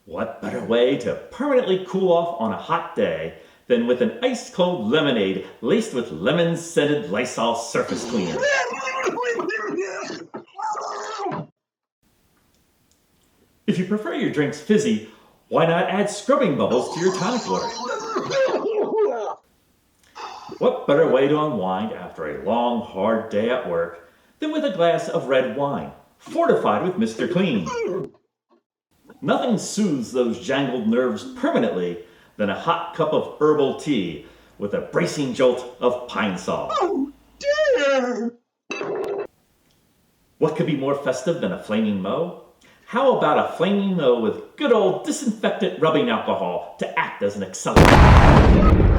What better way to permanently cool off on a hot day than with an ice-cold lemonade laced with lemon-scented Lysol surface cleaner? If you prefer your drinks fizzy, why not add scrubbing bubbles to your tonic water? What better way to unwind after a long, hard day at work than with a glass of red wine, fortified with Mr. Clean? Nothing soothes those jangled nerves permanently than a hot cup of herbal tea with a bracing jolt of pine sol. Oh, dear! What could be more festive than a flaming moe? How about a flaming moe with good old disinfectant rubbing alcohol to act as an accelerant?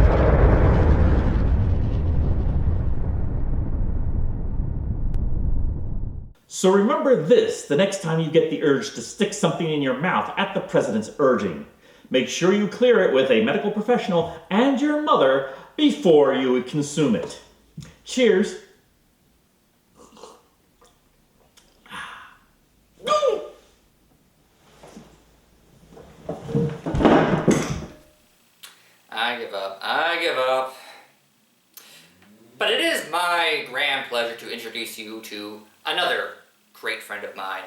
So remember this the next time you get the urge to stick something in your mouth at the president's urging. Make sure you clear it with a medical professional and your mother before you consume it. Cheers. I give up. But it is my grand pleasure to introduce you to another great friend of mine.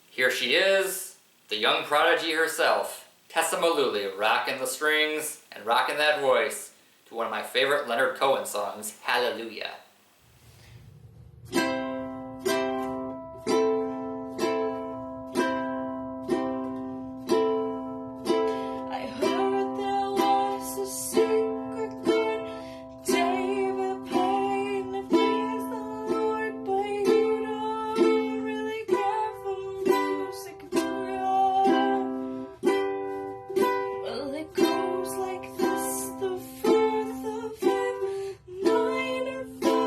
Here she is, the young prodigy herself, Tessa Mullooly, rocking the strings and rocking that voice to one of my favorite Leonard Cohen songs, Hallelujah. Like this, the 4th of 5, 9 or 5.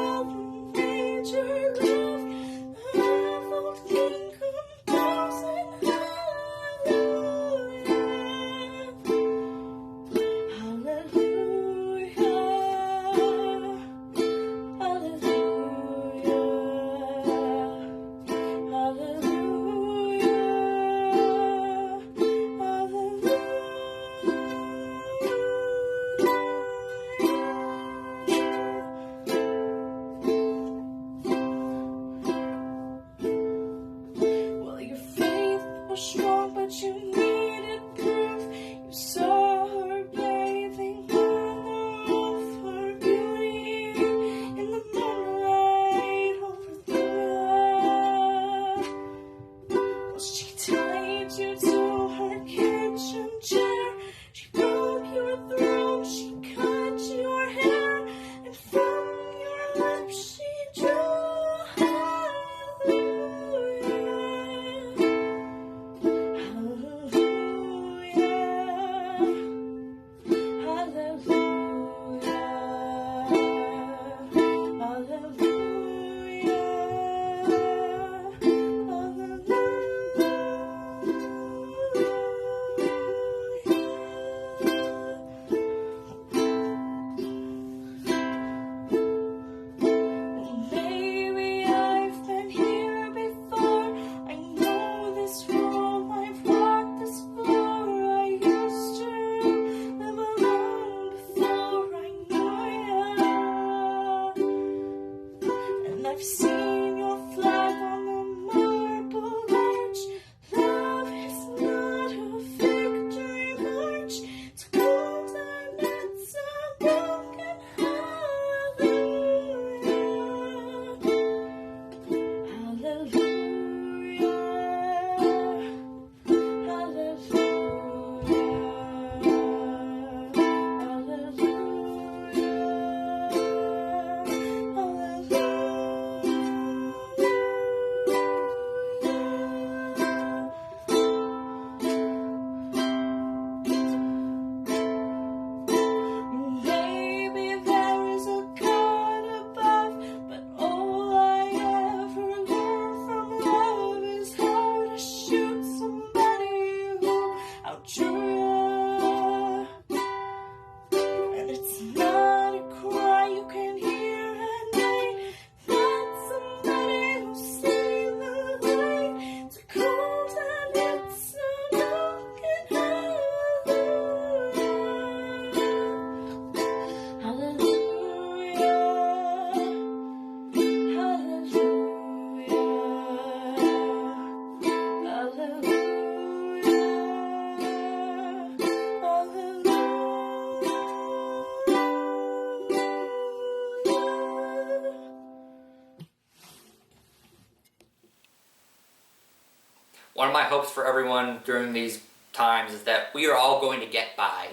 one of my hopes for everyone during these times is that we are all going to get by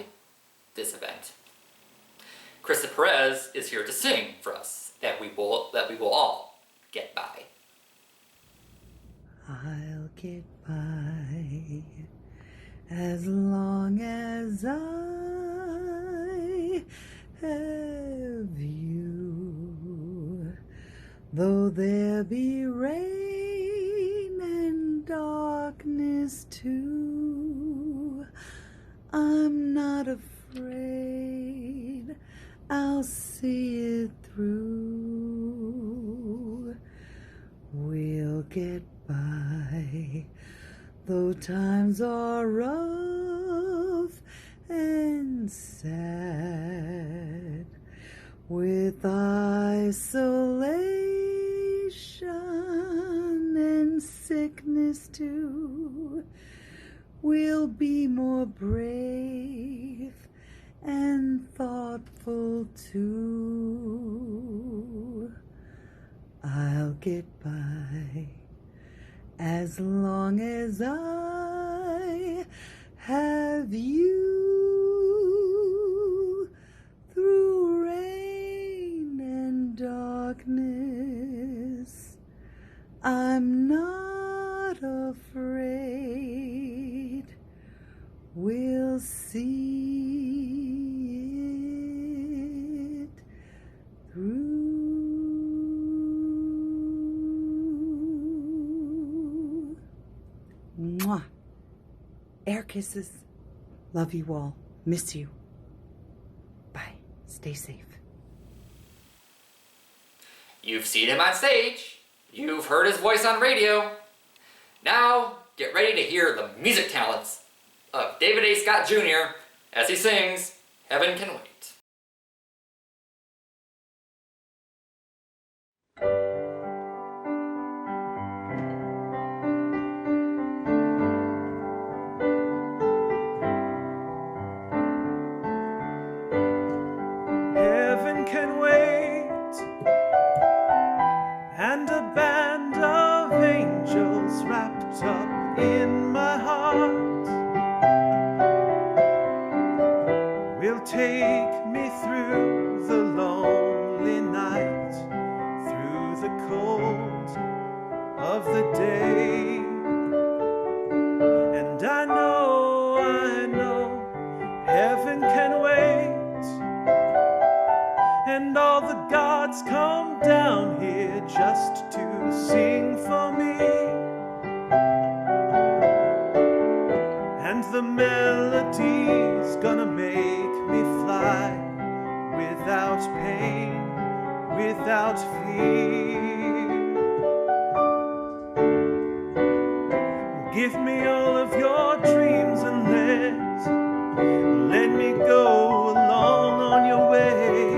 this event. Christa Perez is here to sing for us that we will all get by. I'll get by as long as I have you. Though there be rain and darkness too, I'm not afraid, I'll see it through. We'll get by, though times are rough and sad, with isolation and sickness too. We'll be more brave and thoughtful too. I'll get by as long as I have you. Through rain and darkness, I'm not afraid. We'll see it through. Mwah. Air kisses. Love you all. Miss you. Bye. Stay safe. You've seen him on stage. You've heard his voice on radio. Now, get ready to hear the music talents of David A. Scott Jr. as he sings Heaven Can Wait. Heaven can wait, and a band of angels wrapped up in my heart will take me through the lonely night, through the cold of the day. And I know heaven can wait, and all the gods come down here just to sing for me. And the melody's gonna make me fly without pain, without fear. Give me all of your dreams and let me go along on your way.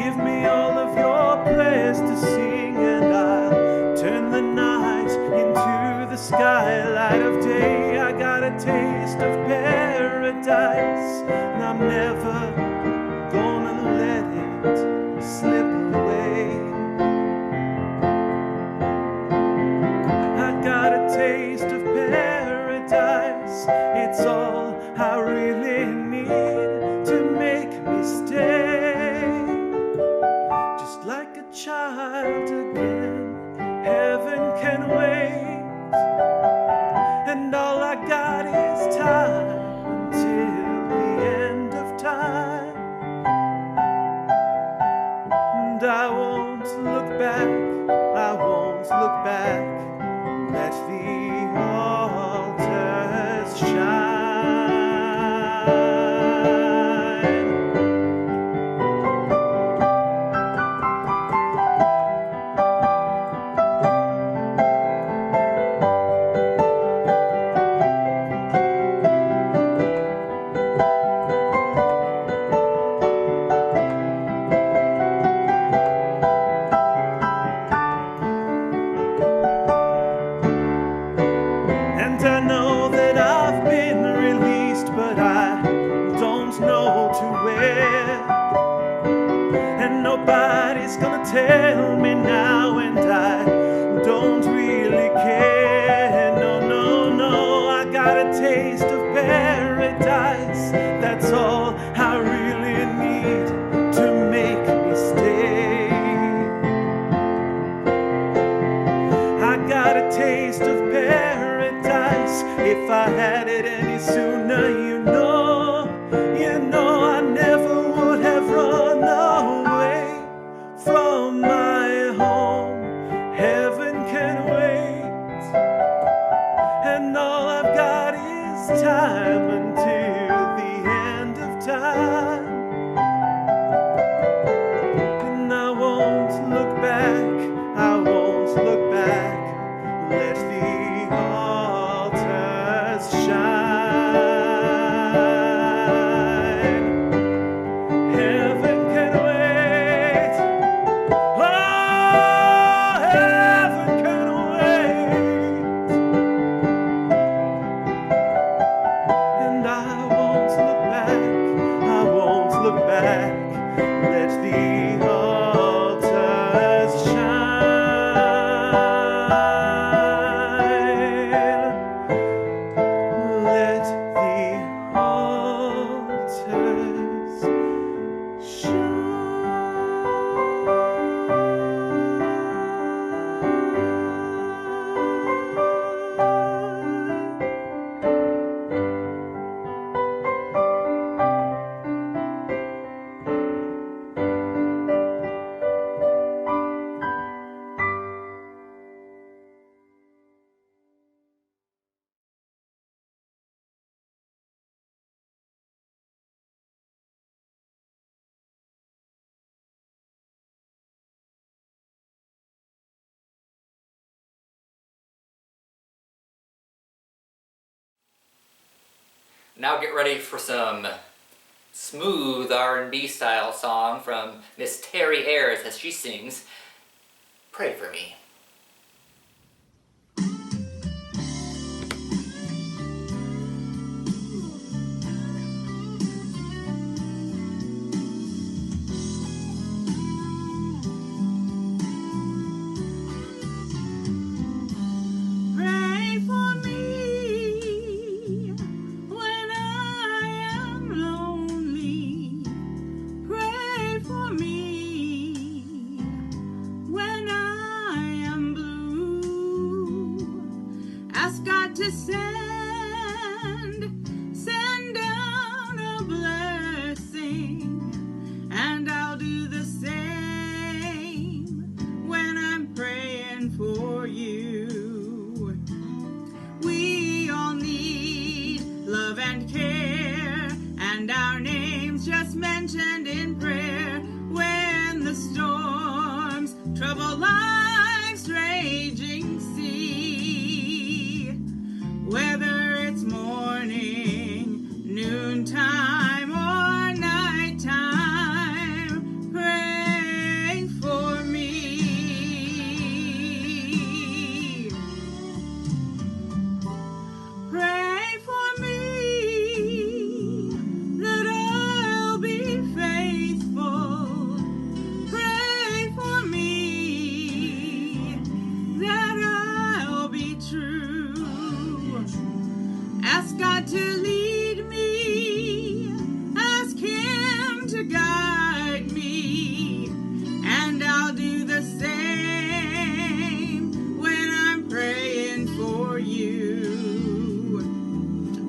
Give me all of your prayers to sing, and I'll turn the night into the skylight of day. I got a taste of paradise, and I'm never gonna let it slip away. I got a taste of paradise, it's all I really need to make me stay. Just like a child again, heaven can wait, and all I got is time until the end of time. And I won't look back, I won't look back, let the altars shine. And I know that I've been released, but I don't know to where. And nobody's gonna tell me now, and I don't really care. No, no. taste of paradise. If I had it any sooner, you know, I never would have run away from my home. Heaven can wait, and all I've got is time until the end of time. And I won't look back, I won't look back. Let the altars shine. Heaven can wait. Oh, heaven can wait. And I won't look back, I won't look back. Let the altars shine. Let the altars Now get ready for some smooth R&B style song from Miss Tere Ayers as she sings Pray For Me. Pray for me when I am lonely. Pray for me when I am blue. Ask God to send down a blessing, and I'll do the same when I'm praying for you. We all need love and care, and our names just mentioned in prayer. When the storms trouble life's raging sea, whether it's morning, noontime, or nighttime, pray for me. Pray for me that I'll be faithful. Pray for me that I'll be true. Ask God to lead me, ask Him to guide me, and I'll do the same when I'm praying for you.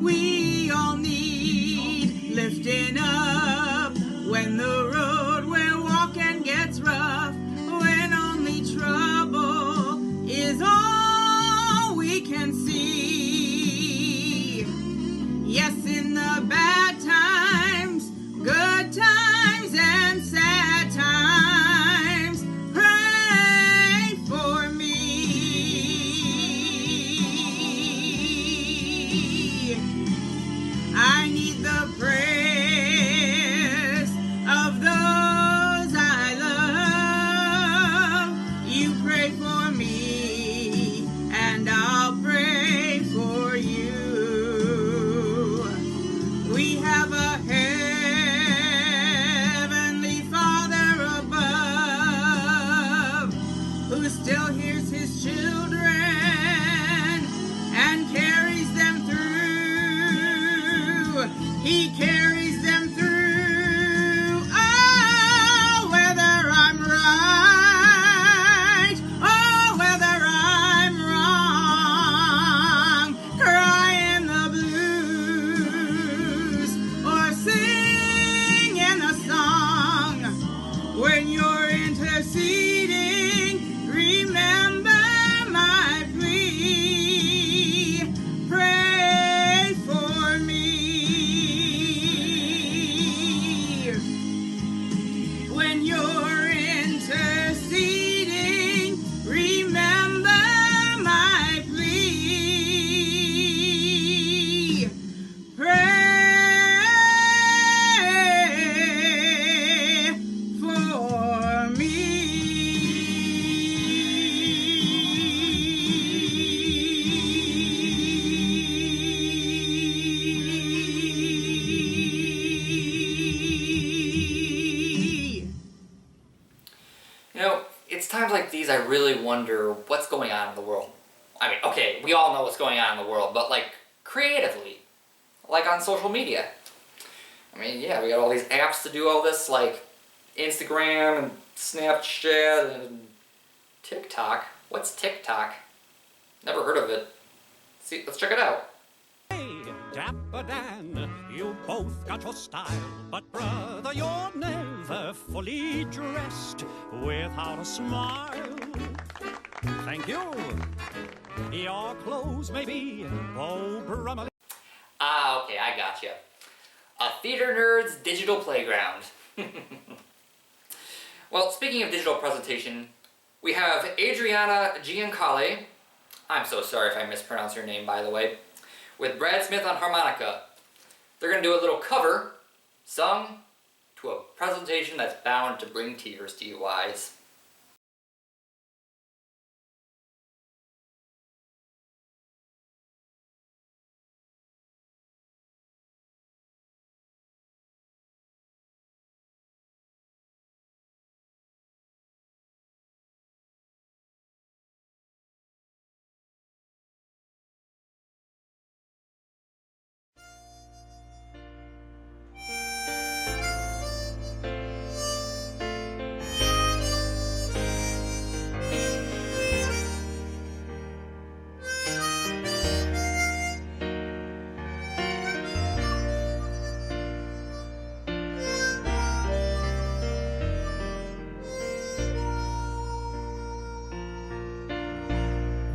We all need lifting up when the road we're walking gets rough, when only trouble is all we can see. Yes, in the bad times, good times, and sad times, pray for me. I need the prayers of those I love. You pray for me, and I'll pray for you. We have a heavenly Father above who still hears His children and carries them through. He carries them through. Oh, whether I'm right, oh, whether I'm wrong. what's going on in the world. I mean, okay, we all know what's going on in the world, but like creatively, like on social media. I mean, yeah, we got all these apps to do all this, like Instagram and Snapchat and TikTok. What's TikTok? Never heard of it. See, let's check it out. Dapper Dan, you both got your style, but brother, you're never fully dressed without a smile. Thank you. Your clothes may be Beau Brummel. Ah, okay, I gotcha. A theater nerd's digital playground. Well, speaking of digital presentation, we have Adriana Giancoli. I'm so sorry if I mispronounce your name, by the way. With Brad Smith on harmonica. They're going to do a little cover, sung to a presentation that's bound to bring tears to you eyes.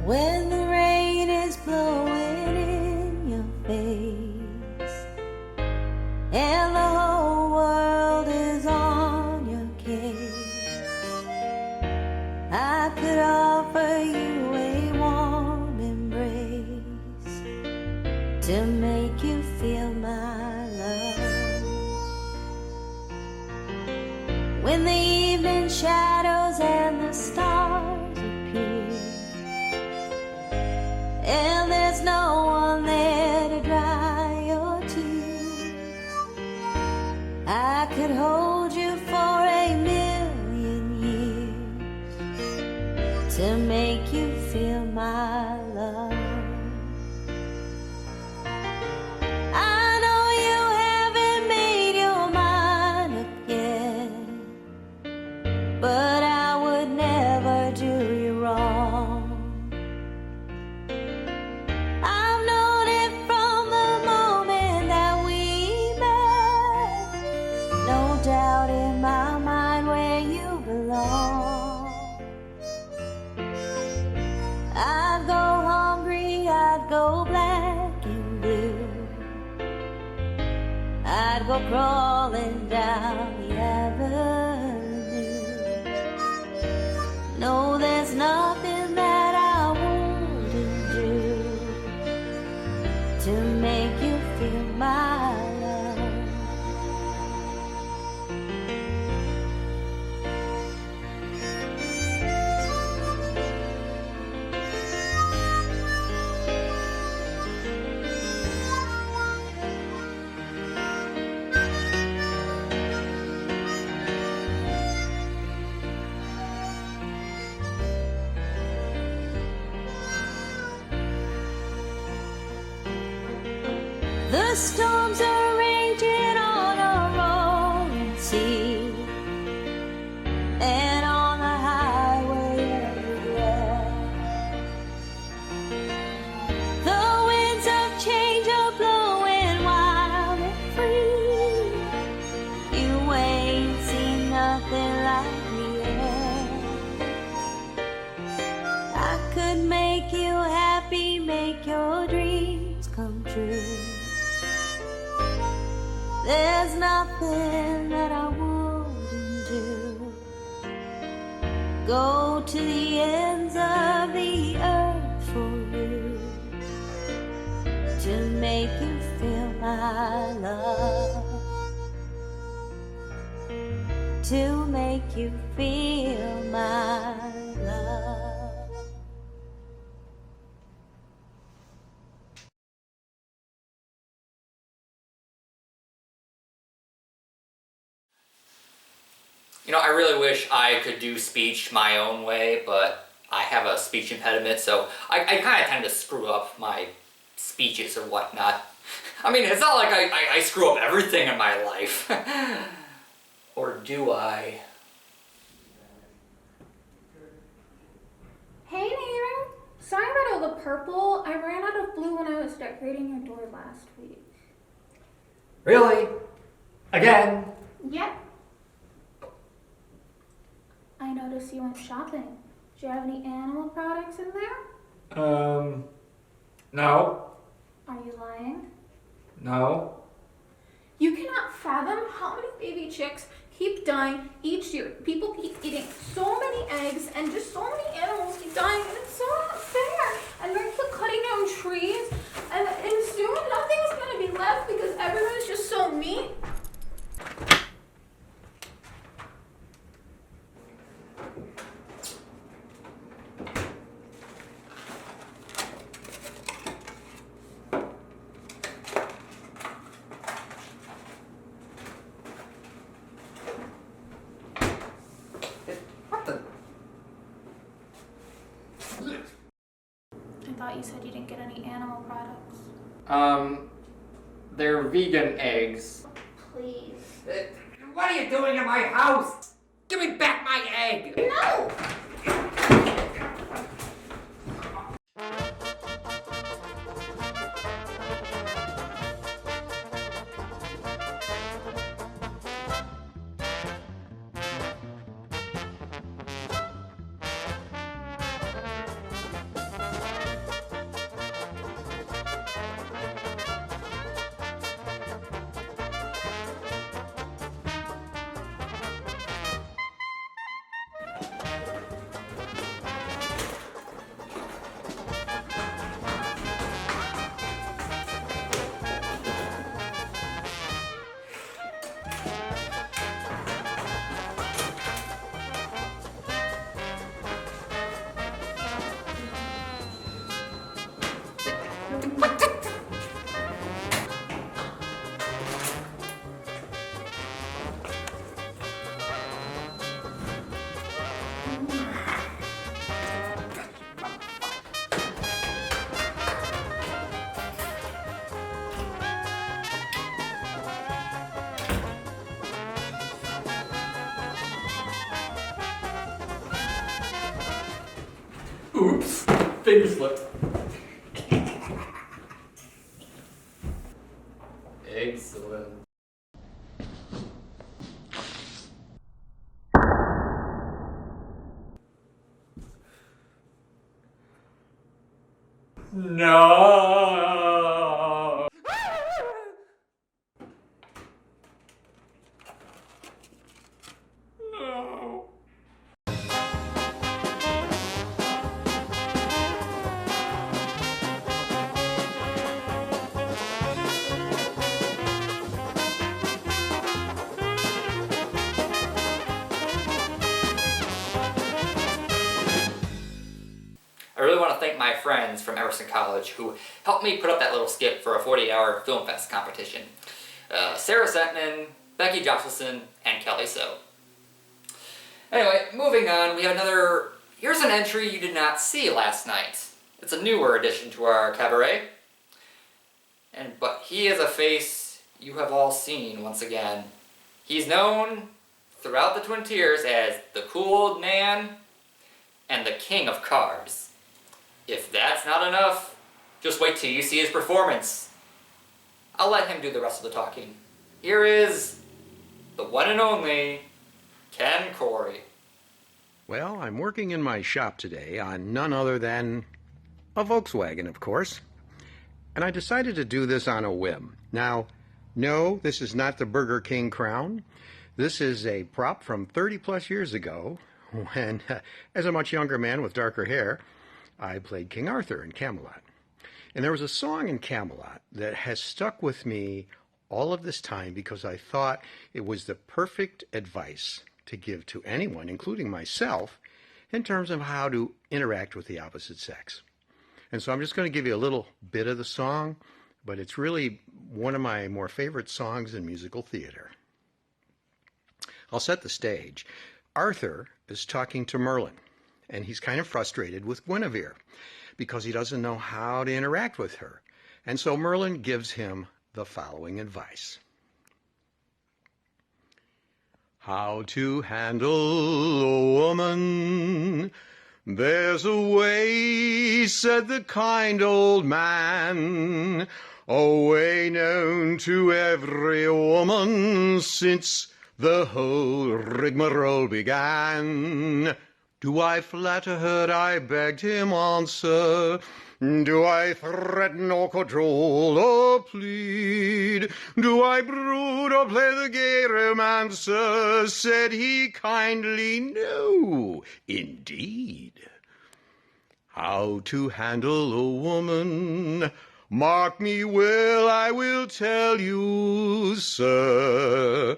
When the rain is blowing in your face and the whole world is on your case, I could offer you a warm embrace to make you feel my love. When the evening shadows and the stars appear and there's no one there to dry your tears, I could hold you for a million years to make you feel my love. I know you haven't made your mind up yet, but I would never do you wrong. I've known it from the moment that we met. No doubt in my mind where you belong. I'd go hungry, I'd go black and blue. I'd go crawling down the avenue. No, there's nothing that I wouldn't do to make you feel my love. The storms are raging on a rolling sea, and on the highway everywhere. The winds of change are blowing wild and free. You ain't seen nothing like the air. I could make you happy, make your dreams come true. There's nothing that I wouldn't do. Go to the ends of the earth for you to make you feel my love. To make you feel my love. You know, I really wish I could do speech my own way, but I have a speech impediment, so I kind of tend to screw up my speeches or whatnot. I mean, it's not like I screw up everything in my life. Or do I? Hey, Nina. Sorry about all the purple. I ran out of blue when I was decorating your door last week. Really? Again? Yep. I noticed you went shopping. Do you have any animal products in there? No. Are you lying? No. You cannot fathom how many baby chicks keep dying each year. People keep eating so many eggs and just so many animals keep dying, and it's so not fair. And they keep cutting down trees, and soon nothing is going to be left because everyone's just so mean. I thought you said you didn't get any animal products. They're vegan eggs. Please. What are you doing in my house? Give me back my egg! No! Oops, finger slipped. Excellent. No. No. I really want to thank my friends from Emerson College who helped me put up that little skit for a 40-hour film fest competition. Sara Setman, Becky Josselson, and Kelly So. Anyway, moving on, we have another... Here's an entry you did not see last night. It's a newer addition to our cabaret. But he is a face you have all seen once again. He's known throughout the Twin Tiers as the cool old man and the king of cards. If that's not enough, just wait till you see his performance. I'll let him do the rest of the talking. Here is the one and only Ken Corey. Well, I'm working in my shop today on none other than a Volkswagen, of course. And I decided to do this on a whim. Now, no, this is not the Burger King crown. This is a prop from 30 plus years ago when, as a much younger man with darker hair, I played King Arthur in Camelot. And there was a song in Camelot that has stuck with me all of this time because I thought it was the perfect advice to give to anyone, including myself, in terms of how to interact with the opposite sex. And so I'm just going to give you a little bit of the song, but it's really one of my more favorite songs in musical theater. I'll set the stage. Arthur is talking to Merlin, and he's kind of frustrated with Guinevere because he doesn't know how to interact with her. And so Merlin gives him the following advice. How to handle a woman. There's a way, said the kind old man, a way known to every woman since the whole rigmarole began. Do I flatter her? I begged him answer. Do I threaten or cajole or plead? Do I brood or play the gay romancer? Said he kindly, no, indeed. How to handle a woman? Mark me well, I will tell you, sir.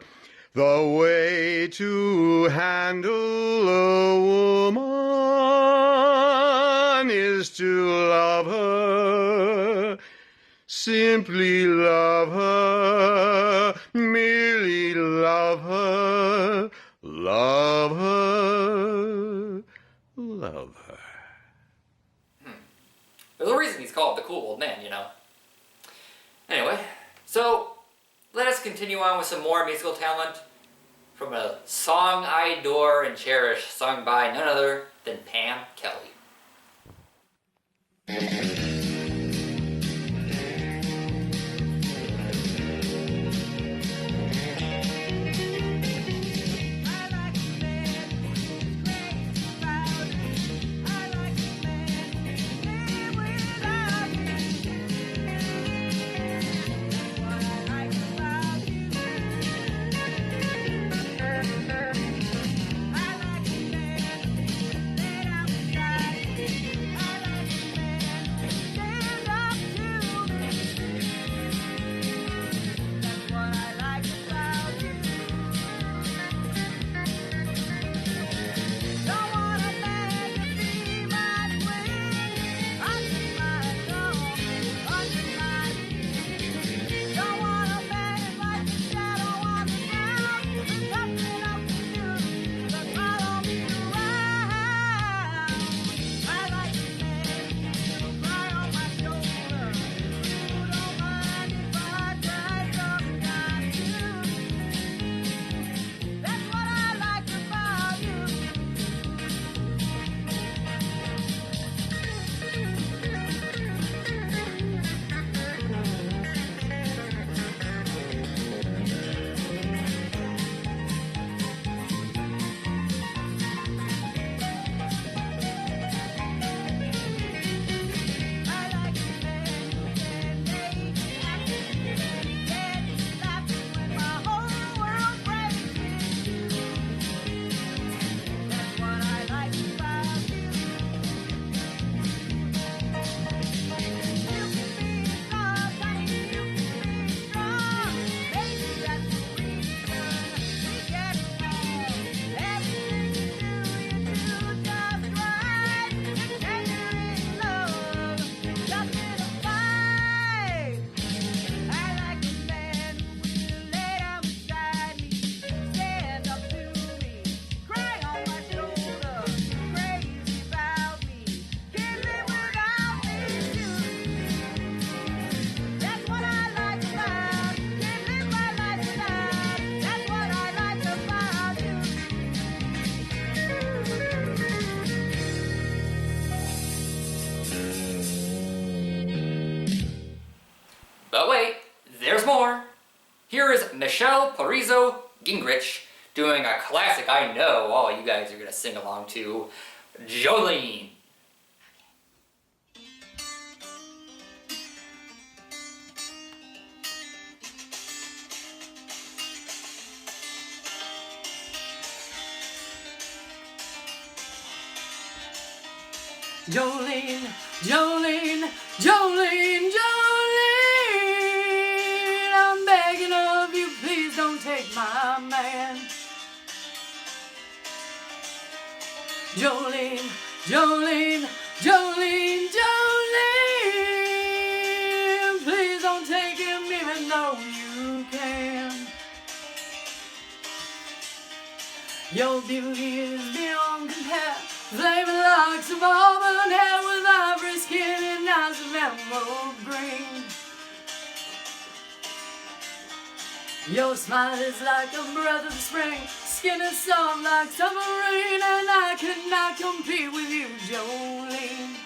The way to handle a woman is to love her, simply love her, merely love her, love her, love her. There's a reason he's called the cool old man, you know. Anyway, so let us continue on with some more musical talent from a song I adore and cherish, sung by none other than Pam Kelly. But wait, there's more. Here is Michelle Parizo Gingrich doing a classic I know all you guys are going to sing along to, Jolene. Jolene, Jolene, Jolene, Jolene, I'm begging of you, please don't take my man. Jolene, Jolene, Jolene, Jolene, please don't take him even though you can. Your beauty is beyond compare, flavor will bring. Your smile is like a breath of spring, skin is soft like summer rain, and I cannot compete with you, Jolene.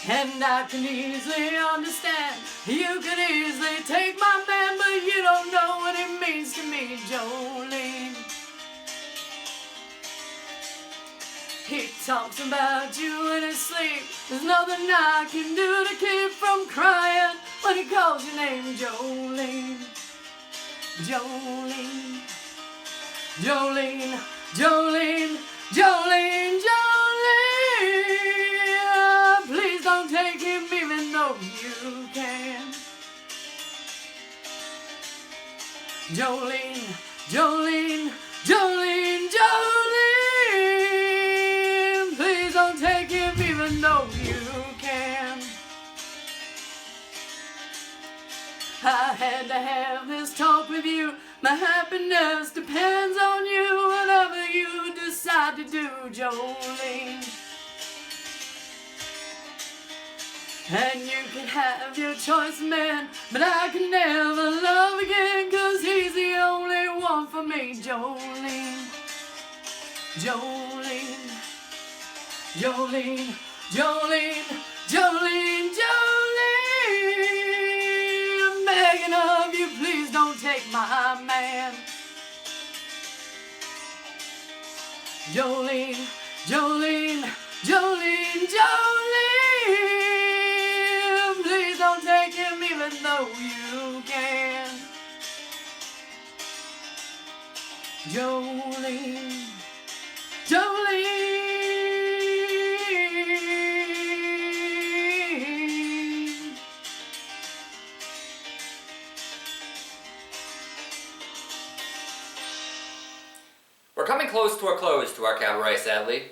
And I can easily understand, you can easily take my man, but you don't know what it means to me, Jolene. He talks about you in his sleep. There's nothing I can do to keep from crying when he calls your name, Jolene. Jolene, Jolene, Jolene, Jolene, Jolene. Please don't take him even though you can. Jolene, Jolene, Jolene, Jolene. Please don't take him even though you can. I had to have this talk with you. My happiness depends on you. Whatever you decide to do, Jolene. And you can have your choice, man, but I can never love again, 'cause he's the only one for me, Jolene. Jolene, Jolene, Jolene, Jolene, Jolene. I'm begging of you, please don't take my man. Jolene, Jolene, Jolene, Jolene. Please don't take him even though you can. Jolene, Jolene. We're coming close to a close to our cabaret, sadly.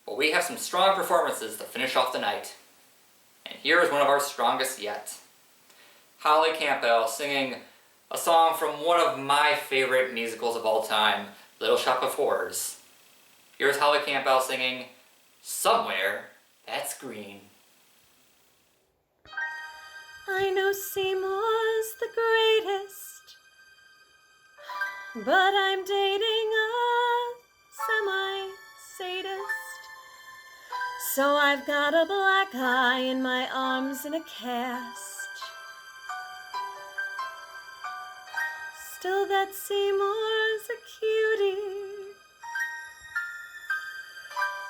But we have some strong performances to finish off the night. And here is one of our strongest yet. Holly Campbell singing a song from one of my favorite musicals of all time, Little Shop of Horrors. Here's Holly Campbell singing Somewhere That's Green. I know Seymour's the greatest, but I'm dating a semi-sadist. So I've got a black eye in my arms in a cast. Still that Seymour's a cutie.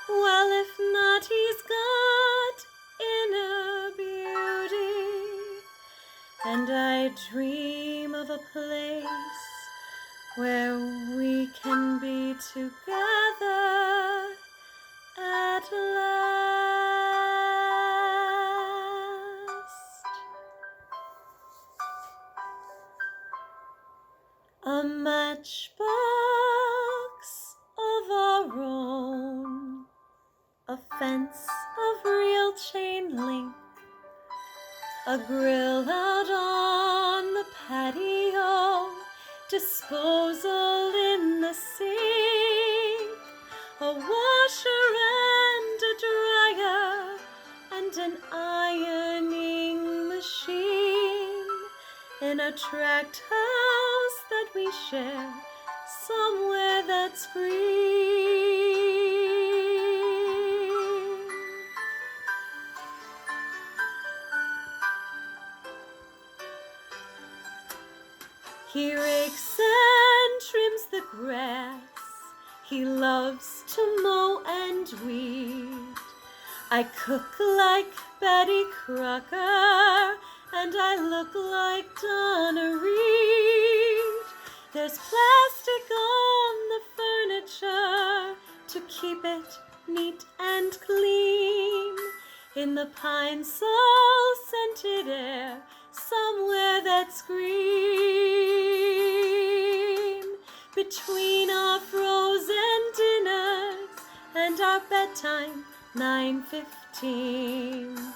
Well, if not, he's got inner beauty. And I dream of a place where we can be together at last. A matchbox of our own, a fence of real chain link, a grill out on the patio, disposal in the sink, a washer and a dryer, and an ironing machine, in a tract house that we share, somewhere that's green. He rakes and trims the grass. He loves to mow and weed. I cook like Betty Crocker, and I look like Donna Reed. There's plastic on the furniture to keep it neat and clean. In the pine sol scented air, somewhere that's green. Between our frozen dinners and our bedtime 9:15,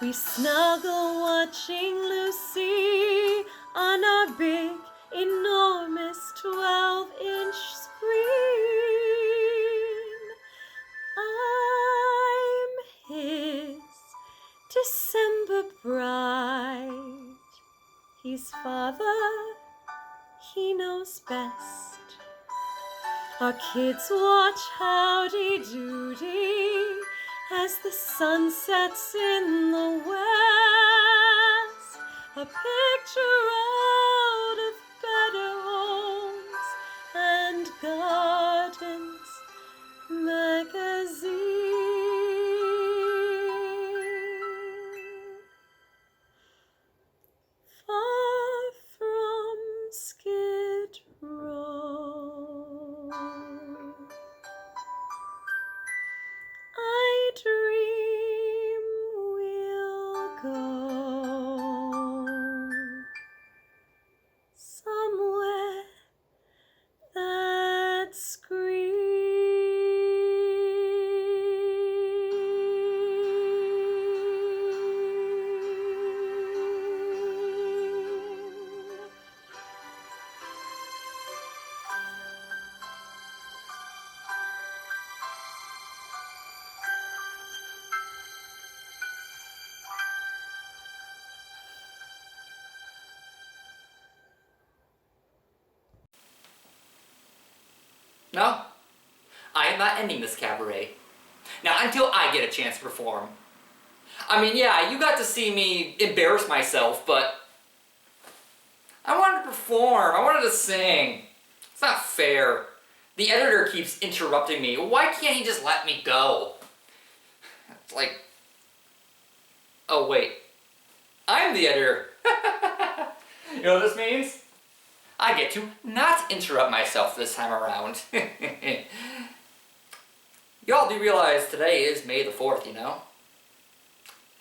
we snuggle watching Lucy on our big, enormous 12-inch screen. I'm December bright. He's father, he knows best. Our kids watch Howdy Doody as the sun sets in the west. A picture out of better homes and gardens magazine. Far from Skid Row, I dream we'll go somewhere that's green. No, I am not ending this cabaret. Now, until I get a chance to perform. I mean, yeah, you got to see me embarrass myself, but I wanted to perform. I wanted to sing. It's not fair. The editor keeps interrupting me. Why can't he just let me go? It's like, oh wait, I'm the editor. You know what this means? I get to not interrupt myself this time around. Y'all do realize today is May the 4th, you know?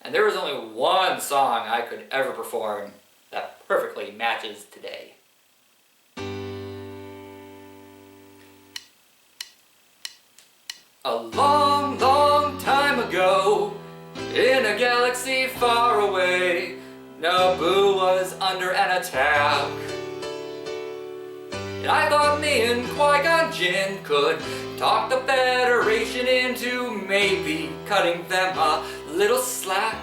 And there is only one song I could ever perform that perfectly matches today. A long, long time ago, in a galaxy far away, Naboo was under an attack. And I thought me and Qui-Gon Jinn could talk the Federation into maybe cutting them a little slack.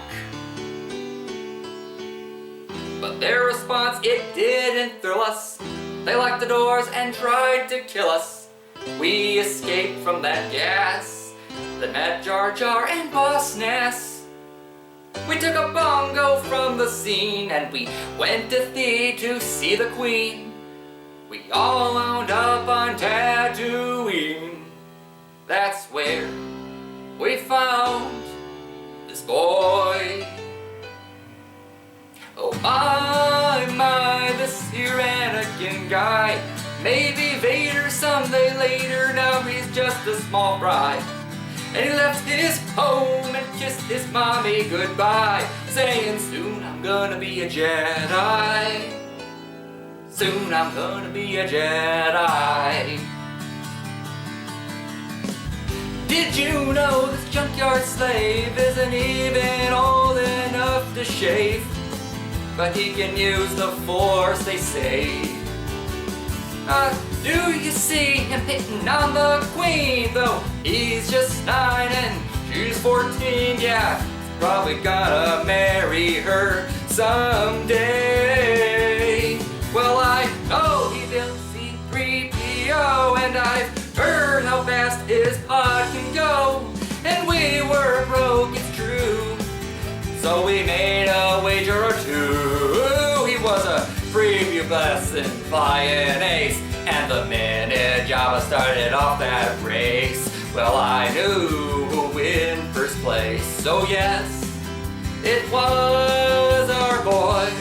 But their response, it didn't thrill us. They locked the doors and tried to kill us. We escaped from that gas, then met Jar Jar and Boss Nass. We took a bongo from the scene and we went to Thee to see the Queen. We all wound up on Tatooine. That's where we found this boy. Oh my, this here Anakin guy. Maybe Vader someday later, now he's just a small fry. And he left his home and kissed his mommy goodbye, saying soon I'm gonna be a Jedi. Soon I'm gonna be a Jedi. Did you know this junkyard slave isn't even old enough to shave? But he can use the Force, they say. Do you see him hitting on the Queen? Though he's just 9 and she's 14, yeah. Probably gonna marry her someday. Well, I know he built C-3PO, and I've heard how fast his pod can go. And we were broke, it's true, so we made a wager or two. He was a preview blessing flying ace, and the minute Jabba started off that race, well, I knew who'd win first place. So yes, it was our boy.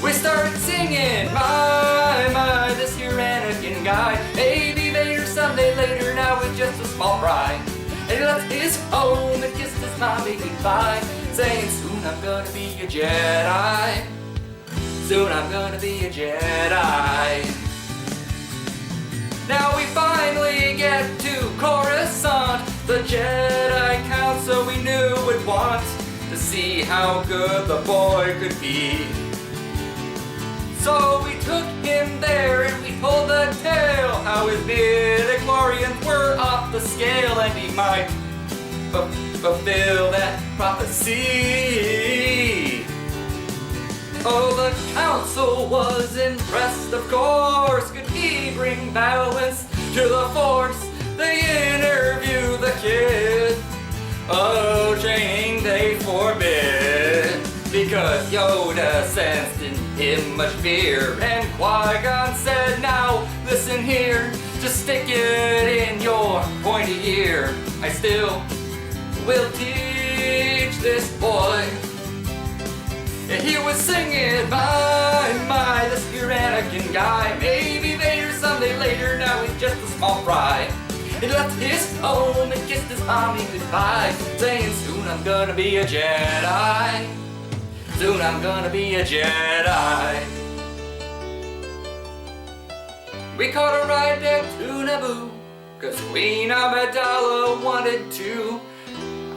We started singing, my, this here Anakin guy. Maybe Vader someday later, now he's just a small fry. And he left his home and kissed his mommy goodbye, saying soon I'm gonna be a Jedi. Soon I'm gonna be a Jedi. Now we finally get to Coruscant, the Jedi Council we knew would want to see how good the boy could be. So we took him there and we told the tale how his midichlorians were off the scale, and he might fulfill that prophecy. Oh, the council was impressed, of course. Could he bring balance to the force? They interview the kid. Oh, training they forbid, because Yoda sensed in him much fear. And Qui-Gon said, now listen here, just stick it in your pointy ear. I still will teach this boy. And he was singing, my, this here Anakin guy. Maybe Vader someday later, now he's just a small fry. He left his home and kissed his mommy goodbye, saying, soon I'm gonna be a Jedi. Soon I'm gonna be a Jedi. We caught a ride down to Naboo, cause Queen Amidala wanted to.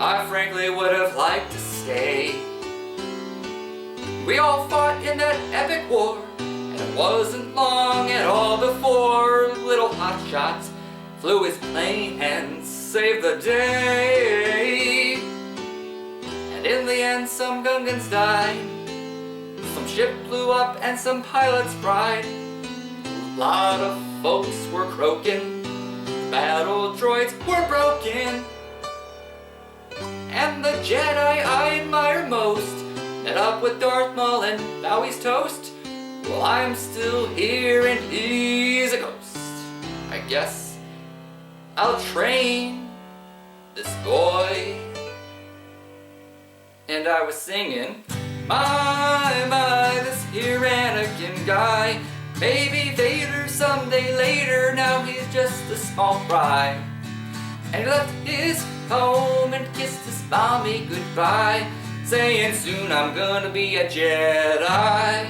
I frankly would have liked to stay. We all fought in that epic war, and it wasn't long at all before little hotshot flew his plane and saved the day. And in the end, some Gungans died, some ship blew up, and some pilots fried. A lot of folks were croaking, battle droids were broken. And the Jedi I admire most met up with Darth Maul and now he's toast. Well, I'm still here and he's a ghost. I guess I'll train this boy. And I was singing, my, this here Anakin guy. Maybe Vader someday later, now he's just a small fry. And he left his home and kissed his mommy goodbye, saying, soon I'm gonna be a Jedi.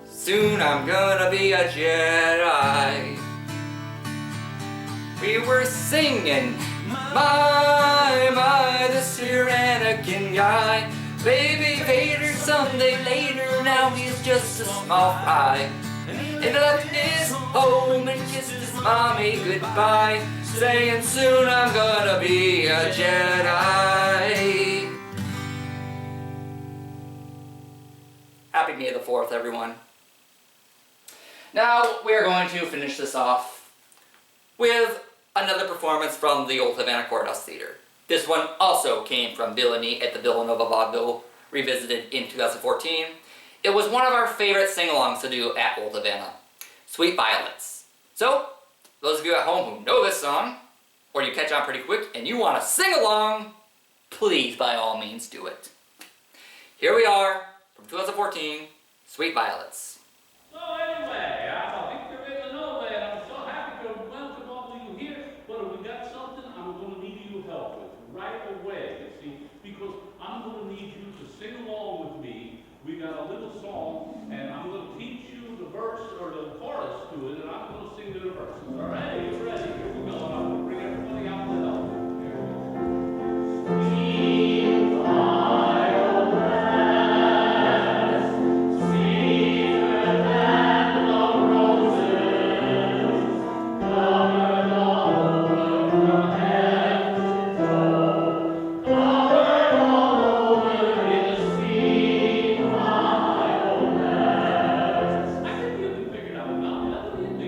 Soon I'm gonna be a Jedi. We were singing, my, this here Anakin guy. Baby Vader someday later, now he's just a small fry. And he left his home and kissed his mommy goodbye, saying, soon I'm gonna be a Jedi. Happy May the 4th, everyone. Now we're going to finish this off with another performance from the Old Havana Courthouse Theatre. This one also came from Villainy at the Villanova Vaudeville Re-Visited in 2014. It was one of our favorite sing-alongs to do at Old Havana, Sweet Violets. So, those of you at home who know this song, or you catch on pretty quick and you want to sing along, please by all means do it. Here we are from 2014, Sweet Violets. So anyway, I'm Victor Villanova and I'm so happy to welcome all of you here, but we got something I'm going to need you help with right away, you see, because I'm going to need you to sing along with me. We got a little song and I'm going to teach you the verse or the chorus to it, and I'm going to sing to the verses. All right, you ready? Here we go. I'm going to bring everybody out with help. Here we go. Sweet violets, sweeter than the roses, covered all over head to toe, covered all over in the sweet violets. I think you can figure it out now. That's what you do.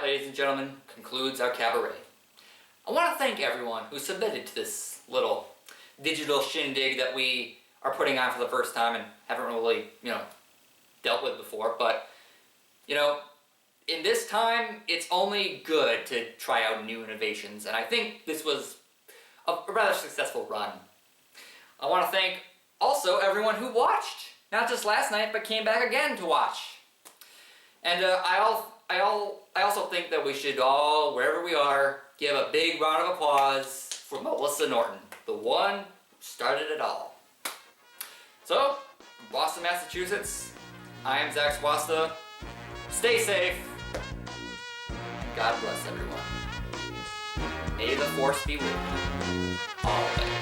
ladies and gentlemen, concludes our cabaret. I want to thank everyone who submitted to this little digital shindig that we are putting on for the first time and haven't really, dealt with before. But, in this time, it's only good to try out new innovations, and I think this was a rather successful run. I want to thank also everyone who watched, not just last night, but came back again to watch. And I also think that we should all, wherever we are, give a big round of applause for Melissa Norton, the one who started it all. So, from Boston, Massachusetts, I am Zach Swasta. Stay safe. And God bless everyone. May the force be with you. Always.